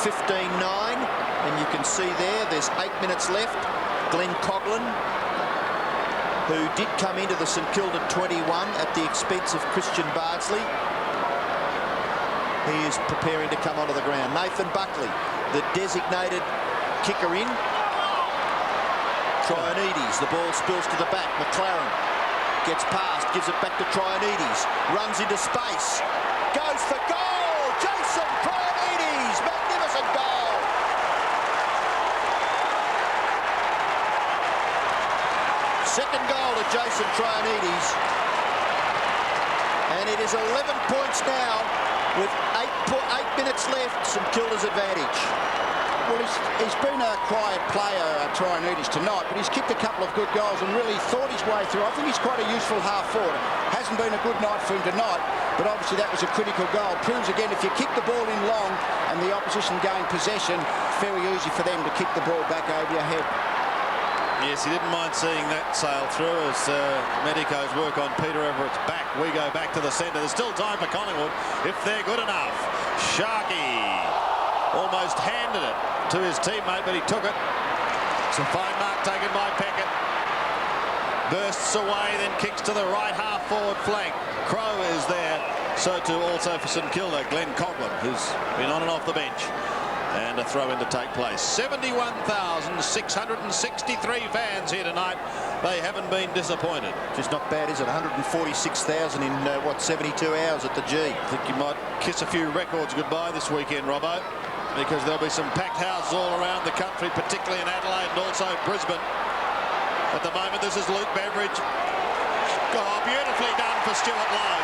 [SPEAKER 4] 15-9. And you can see there's 8 minutes left. Glenn Coghlan, who did come into the St Kilda 21 at the expense of Christian Bardsley. He is preparing to come onto the ground. Nathan Buckley, the designated kicker in. Trionides, the ball spills to the back. McLaren gets past, gives it back to Trionides. Runs into space. Goes for goal! Jason Trionides! Magnificent goal! Second goal to Jason Trionides. And it is 11 points now with 8 minutes left. St Kilda's advantage.
[SPEAKER 3] Well, he's been a quiet player, Trionides, tonight, but he's kicked a couple of good goals and really thought his way through. I think he's quite a useful half-forward. Hasn't been a good night for him tonight, but obviously that was a critical goal. Proves again, if you kick the ball in long and the opposition gain possession, very easy for them to kick the ball back over your head.
[SPEAKER 2] Yes, he didn't mind seeing that sail through as Medico's work on Peter Everett's back. We go back to the centre. There's still time for Collingwood if they're good enough. Sharkey almost handed it to his teammate, but he took it. It's a fine mark taken by Peckett. Bursts away, then kicks to the right half forward flank. Crow is there. So too also for St Kilda, Glenn Coghlan, who's been on and off the bench. And a throw in to take place. 71,663 fans here tonight. They haven't been disappointed.
[SPEAKER 4] Just not bad, is it? 146,000 in, 72 hours at the G.
[SPEAKER 2] I think you might kiss a few records goodbye this weekend, Robbo, because there'll be some packed houses all around the country, particularly in Adelaide and also Brisbane. At the moment, this is Luke Beveridge. Oh, beautifully done for Stuart Lowe.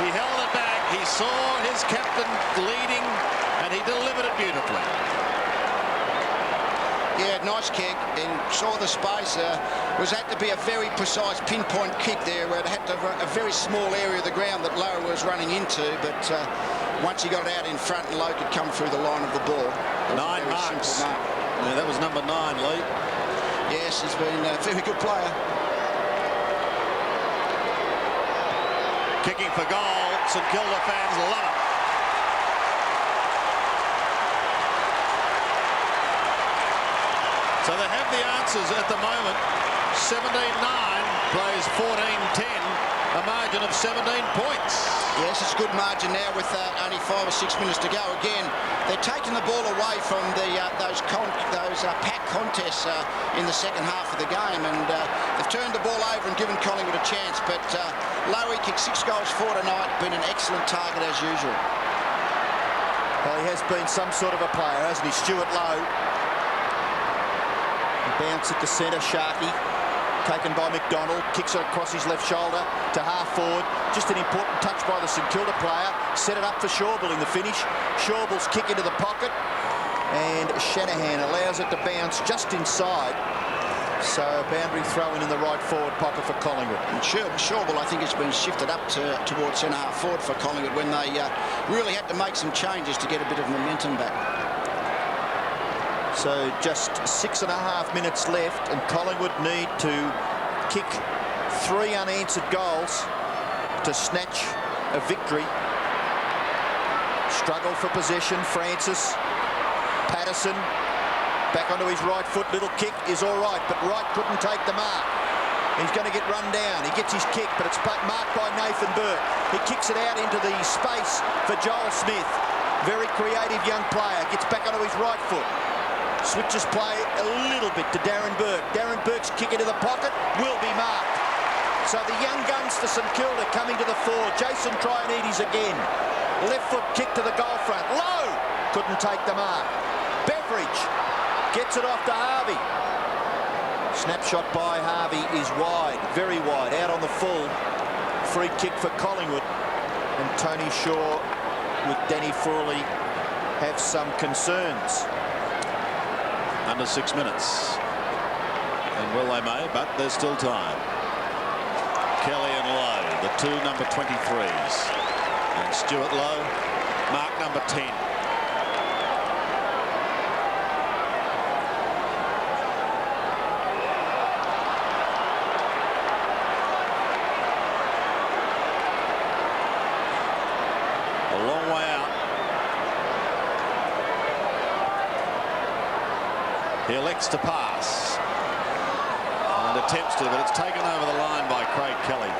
[SPEAKER 2] He held it back. He saw his captain leading, and he delivered it beautifully.
[SPEAKER 3] Yeah, nice kick, and saw the space. Had to be a very precise pinpoint kick there, where it had to have a very small area of the ground that Lowe was running into, but once he got it out in front and Lowe could come through the line of the ball.
[SPEAKER 2] 9 marks. Yeah, that was number 9, Lee.
[SPEAKER 3] Yes, he's been a very good player.
[SPEAKER 2] Kicking for goal. St Kilda fans love it. So they have the answers at the moment. 17-9 plays 14-10, a margin of 17 points.
[SPEAKER 3] Yes, it's a good margin now with only 5 or 6 minutes to go. Again, they're taking the ball away from those pack contests in the second half of the game, and they've turned the ball over and given Collingwood a chance. But Lowe kicked 6 goals for tonight, been an excellent target as usual.
[SPEAKER 4] Well, he has been some sort of a player, hasn't he? Stuart Lowe. Bounce at the centre, Sharkey. Taken by McDonald, kicks it across his left shoulder to half forward. Just an important touch by the St Kilda player. Set it up for Shawbull in the finish. Shawbull's kick into the pocket, and Shanahan allows it to bounce just inside. So boundary throw in the right forward pocket for Collingwood.
[SPEAKER 3] And Shawbull, I think, has been shifted up towards centre half forward for Collingwood when they really had to make some changes to get a bit of momentum back.
[SPEAKER 4] So just 6.5 minutes left, and Collingwood need to kick 3 unanswered goals to snatch a victory. Struggle for possession. Francis, Patterson, back onto his right foot. Little kick is all right, but Wright couldn't take the mark. He's going to get run down. He gets his kick, but it's marked by Nathan Burke. He kicks it out into the space for Joel Smith. Very creative young player. Gets back onto his right foot. Switches play a little bit to Darren Burke. Darren Burke's kick into the pocket will be marked. So the young guns for St Kilda coming to the fore. Jason Trionides again. Left foot kick to the goal front. Low! Couldn't take the mark. Beveridge gets it off to Harvey. Snapshot by Harvey is wide, very wide, out on the full. Free kick for Collingwood. And Tony Shaw with Danny Frawley have some concerns.
[SPEAKER 2] Under 6 minutes. And well they may, but there's still time. Kelly and Lowe, the two number 23s. And Stuart Lowe, mark number 10. A long way out. He elects to pass and attempts to, but it's taken over the line by Craig Kelly.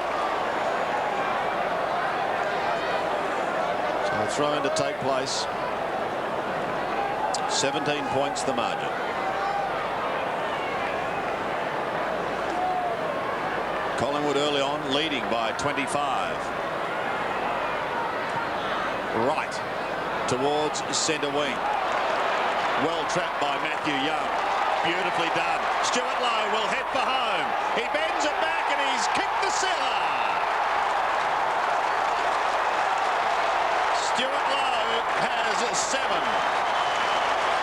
[SPEAKER 2] So a throw in to take place. 17 points the margin. Collingwood early on leading by 25. Right towards centre wing. Well trapped by Matthew Young. Beautifully done. Stuart Lowe will head for home. He bends it back and he's kicked the cellar. Stuart Lowe has 7.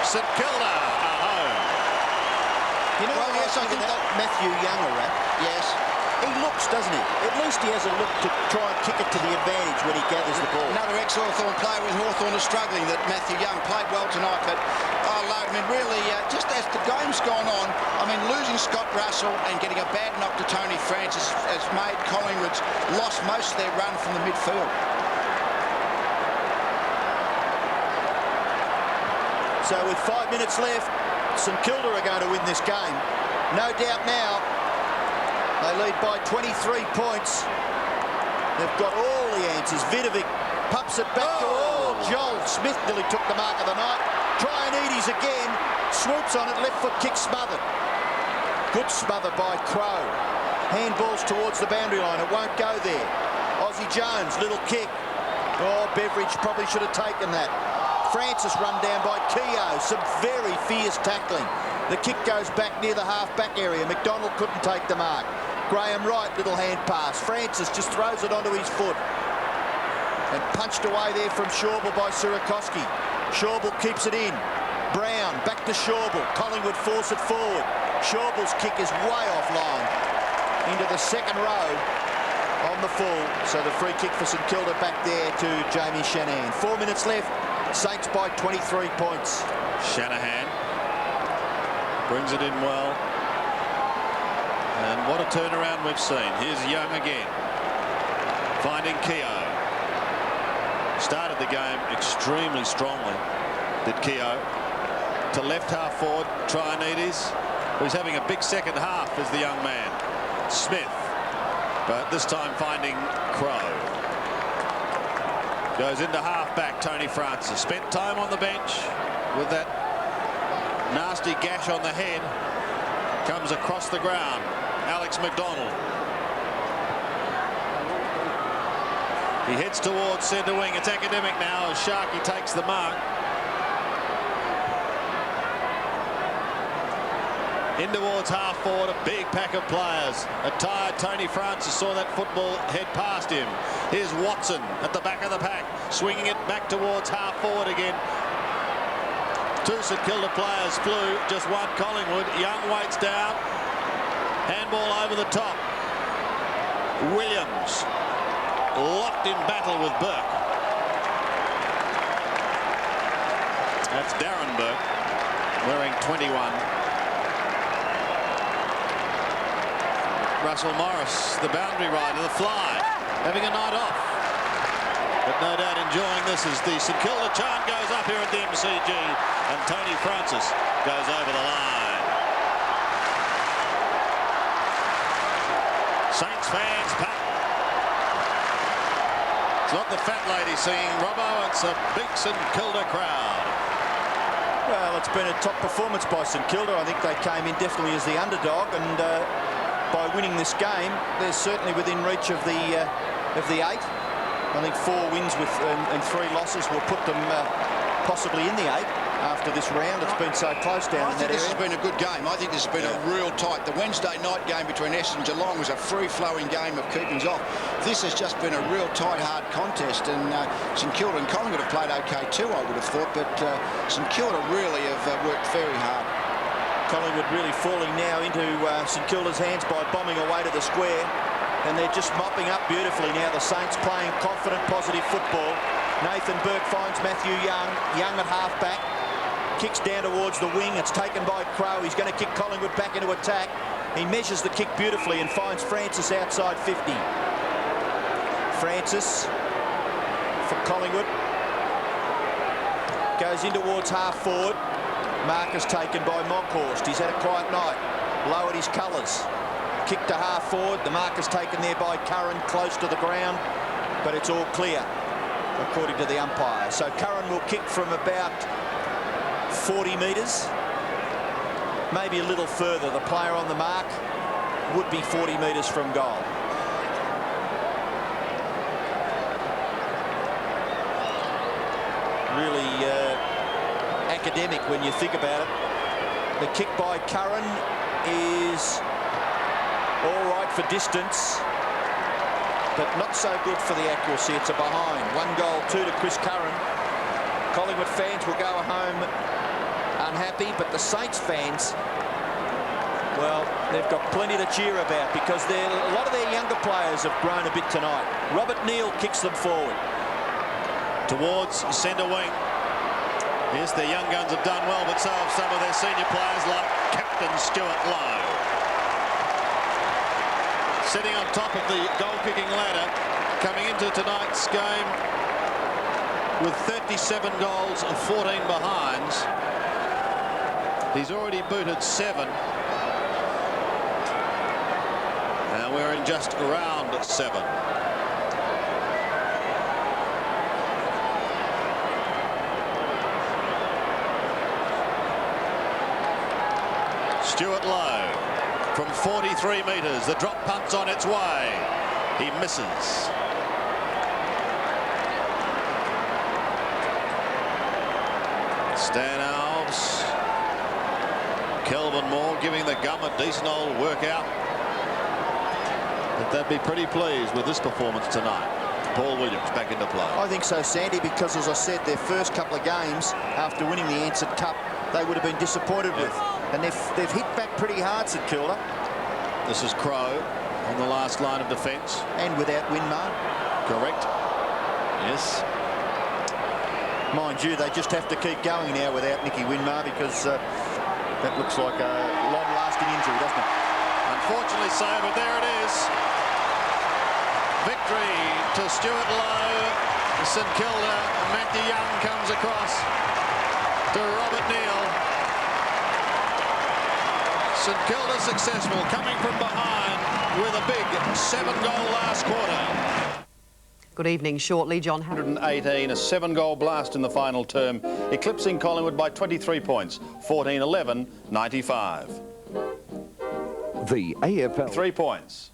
[SPEAKER 2] St Kilda are home.
[SPEAKER 6] You know, yes, I think that Matthew Young a rap. Yes. He looks, doesn't he? At least he has a look to try and kick it to the advantage when he gathers the ball.
[SPEAKER 3] Another ex-Hawthorn player with Hawthorn is struggling, that Matthew Young played well tonight, but I mean, really, just as the game's gone on, I mean, losing Scott Russell and getting a bad knock to Tony Francis has made Collingwood's lost most of their run from the midfield.
[SPEAKER 6] So with 5 minutes left, St Kilda are going to win this game. No doubt now. They lead by 23 points. They've got all the answers. Vidovic pumps it back to Joel Smith nearly took the mark of the night. Traianides again. Swoops on it. Left foot kick smothered. Good smother by Crow. Handballs towards the boundary line. It won't go there. Aussie Jones, little kick. Oh, Beveridge probably should have taken that. Francis run down by Keogh. Some very fierce tackling. The kick goes back near the half-back area. McDonald couldn't take the mark. Graham Wright, little hand pass. Francis just throws it onto his foot. And punched away there from Shawble by Surakoski. Shawble keeps it in. Brown back to Shawble. Collingwood force it forward. Shawble's kick is way offline. Into the second row on the full. So the free kick for St Kilda back there to Jamie Shanahan. 4 minutes left. Saints by 23 points.
[SPEAKER 2] Shanahan brings it in well. And what a turnaround we've seen. Here's Young again. Finding Keogh. Started the game extremely strongly, did Keogh. To left half forward, Traianides, who's having a big second half as the young man. Smith, but this time finding Crow. Goes into half-back, Tony Francis. Spent time on the bench with that nasty gash on the head. Comes across the ground. Alex McDonald. He heads towards centre wing. It's academic now as Sharkey takes the mark. In towards half forward, a big pack of players. A tired Tony Francis saw that football head past him. Here's Watson at the back of the pack, swinging it back towards half forward again. 2 St Kilda players flew, just 1 Collingwood. Young waits down. Handball over the top. Williams locked in battle with Burke. That's Darren Burke, wearing 21. Russell Morris, the boundary rider, the fly, having a night off. But no doubt enjoying this as the St Kilda chant goes up here at the MCG and Tony Francis goes over the line. Saints fans pack. It's not the fat lady singing, Robbo, it's a big St Kilda crowd.
[SPEAKER 4] Well, it's been a top performance by St Kilda. I think they came in definitely as the underdog, and by winning this game, they're certainly within reach of the 8. I think 4 wins and 3 losses will put them possibly in the 8 after this round. It's been so close down in that area.
[SPEAKER 3] This has been a good game. I think this has been a real tight. The Wednesday night game between Essendon and Geelong was a free-flowing game of keepings off. this has just been a real tight, hard contest, and St Kilda and Collingwood have played okay too, I would have thought, but St Kilda really have worked very hard.
[SPEAKER 6] Collingwood really falling now into St Kilda's hands by bombing away to the square, and they're just mopping up beautifully now. The Saints playing confident, positive football. Nathan Burke finds Matthew Young. Young at half-back. Kicks down towards the wing. It's taken by Crow. He's going to kick Collingwood back into attack. He measures the kick beautifully and finds Francis outside 50. Francis for Collingwood. Goes in towards half-forward. Marcus taken by Monkhorst. He's had a quiet night. Lowered his colours. Kick to half-forward. The mark is taken there by Curran, close to the ground. But it's all clear, according to the umpire. So Curran will kick from about 40 metres. Maybe a little further. The player on the mark would be 40 metres from goal. Really academic when you think about it. The kick by Curran is all right for distance, but not so good for the accuracy. It's a behind. 1-2 to Chris Curran. Collingwood fans will go home unhappy, but the Saints fans, well, they've got plenty to cheer about because a lot of their younger players have grown a bit tonight. Robert Neal kicks them forward.
[SPEAKER 2] Towards centre wing. Yes, their young guns have done well, but so have some of their senior players like Captain Stuart Lowe. Sitting on top of the goal-kicking ladder, coming into tonight's game with 37 goals and 14 behinds. He's already booted 7. And we're in just round 7. Stuart Lowe from 43 metres. The drop punt's on its way. He misses. Stan Alves. Kelvin Moore giving the gum a decent old workout. But they'd be pretty pleased with this performance tonight. Paul Williams back into play.
[SPEAKER 6] I think so, Sandy, because as I said, their first couple of games after winning the Ansett Cup, they would have been disappointed with. And they've hit back pretty hard, St Kilda.
[SPEAKER 2] This is Crow on the last line of defence.
[SPEAKER 6] And without Winmar.
[SPEAKER 2] Correct. Yes.
[SPEAKER 6] Mind you, they just have to keep going now without Nicky Winmar because that looks like a long-lasting injury, doesn't it?
[SPEAKER 2] Unfortunately so, but there it is. Victory to Stuart Lowe. St Kilda. Matthew Young comes across to Robert Neal. St Kilda successful, coming from behind with a big 7-goal last quarter.
[SPEAKER 7] Good evening. Shortly, John
[SPEAKER 2] 118, a 7-goal blast in the final term, eclipsing Collingwood by 23 points, 14-11, 95.
[SPEAKER 1] The AFL.
[SPEAKER 2] 3 points.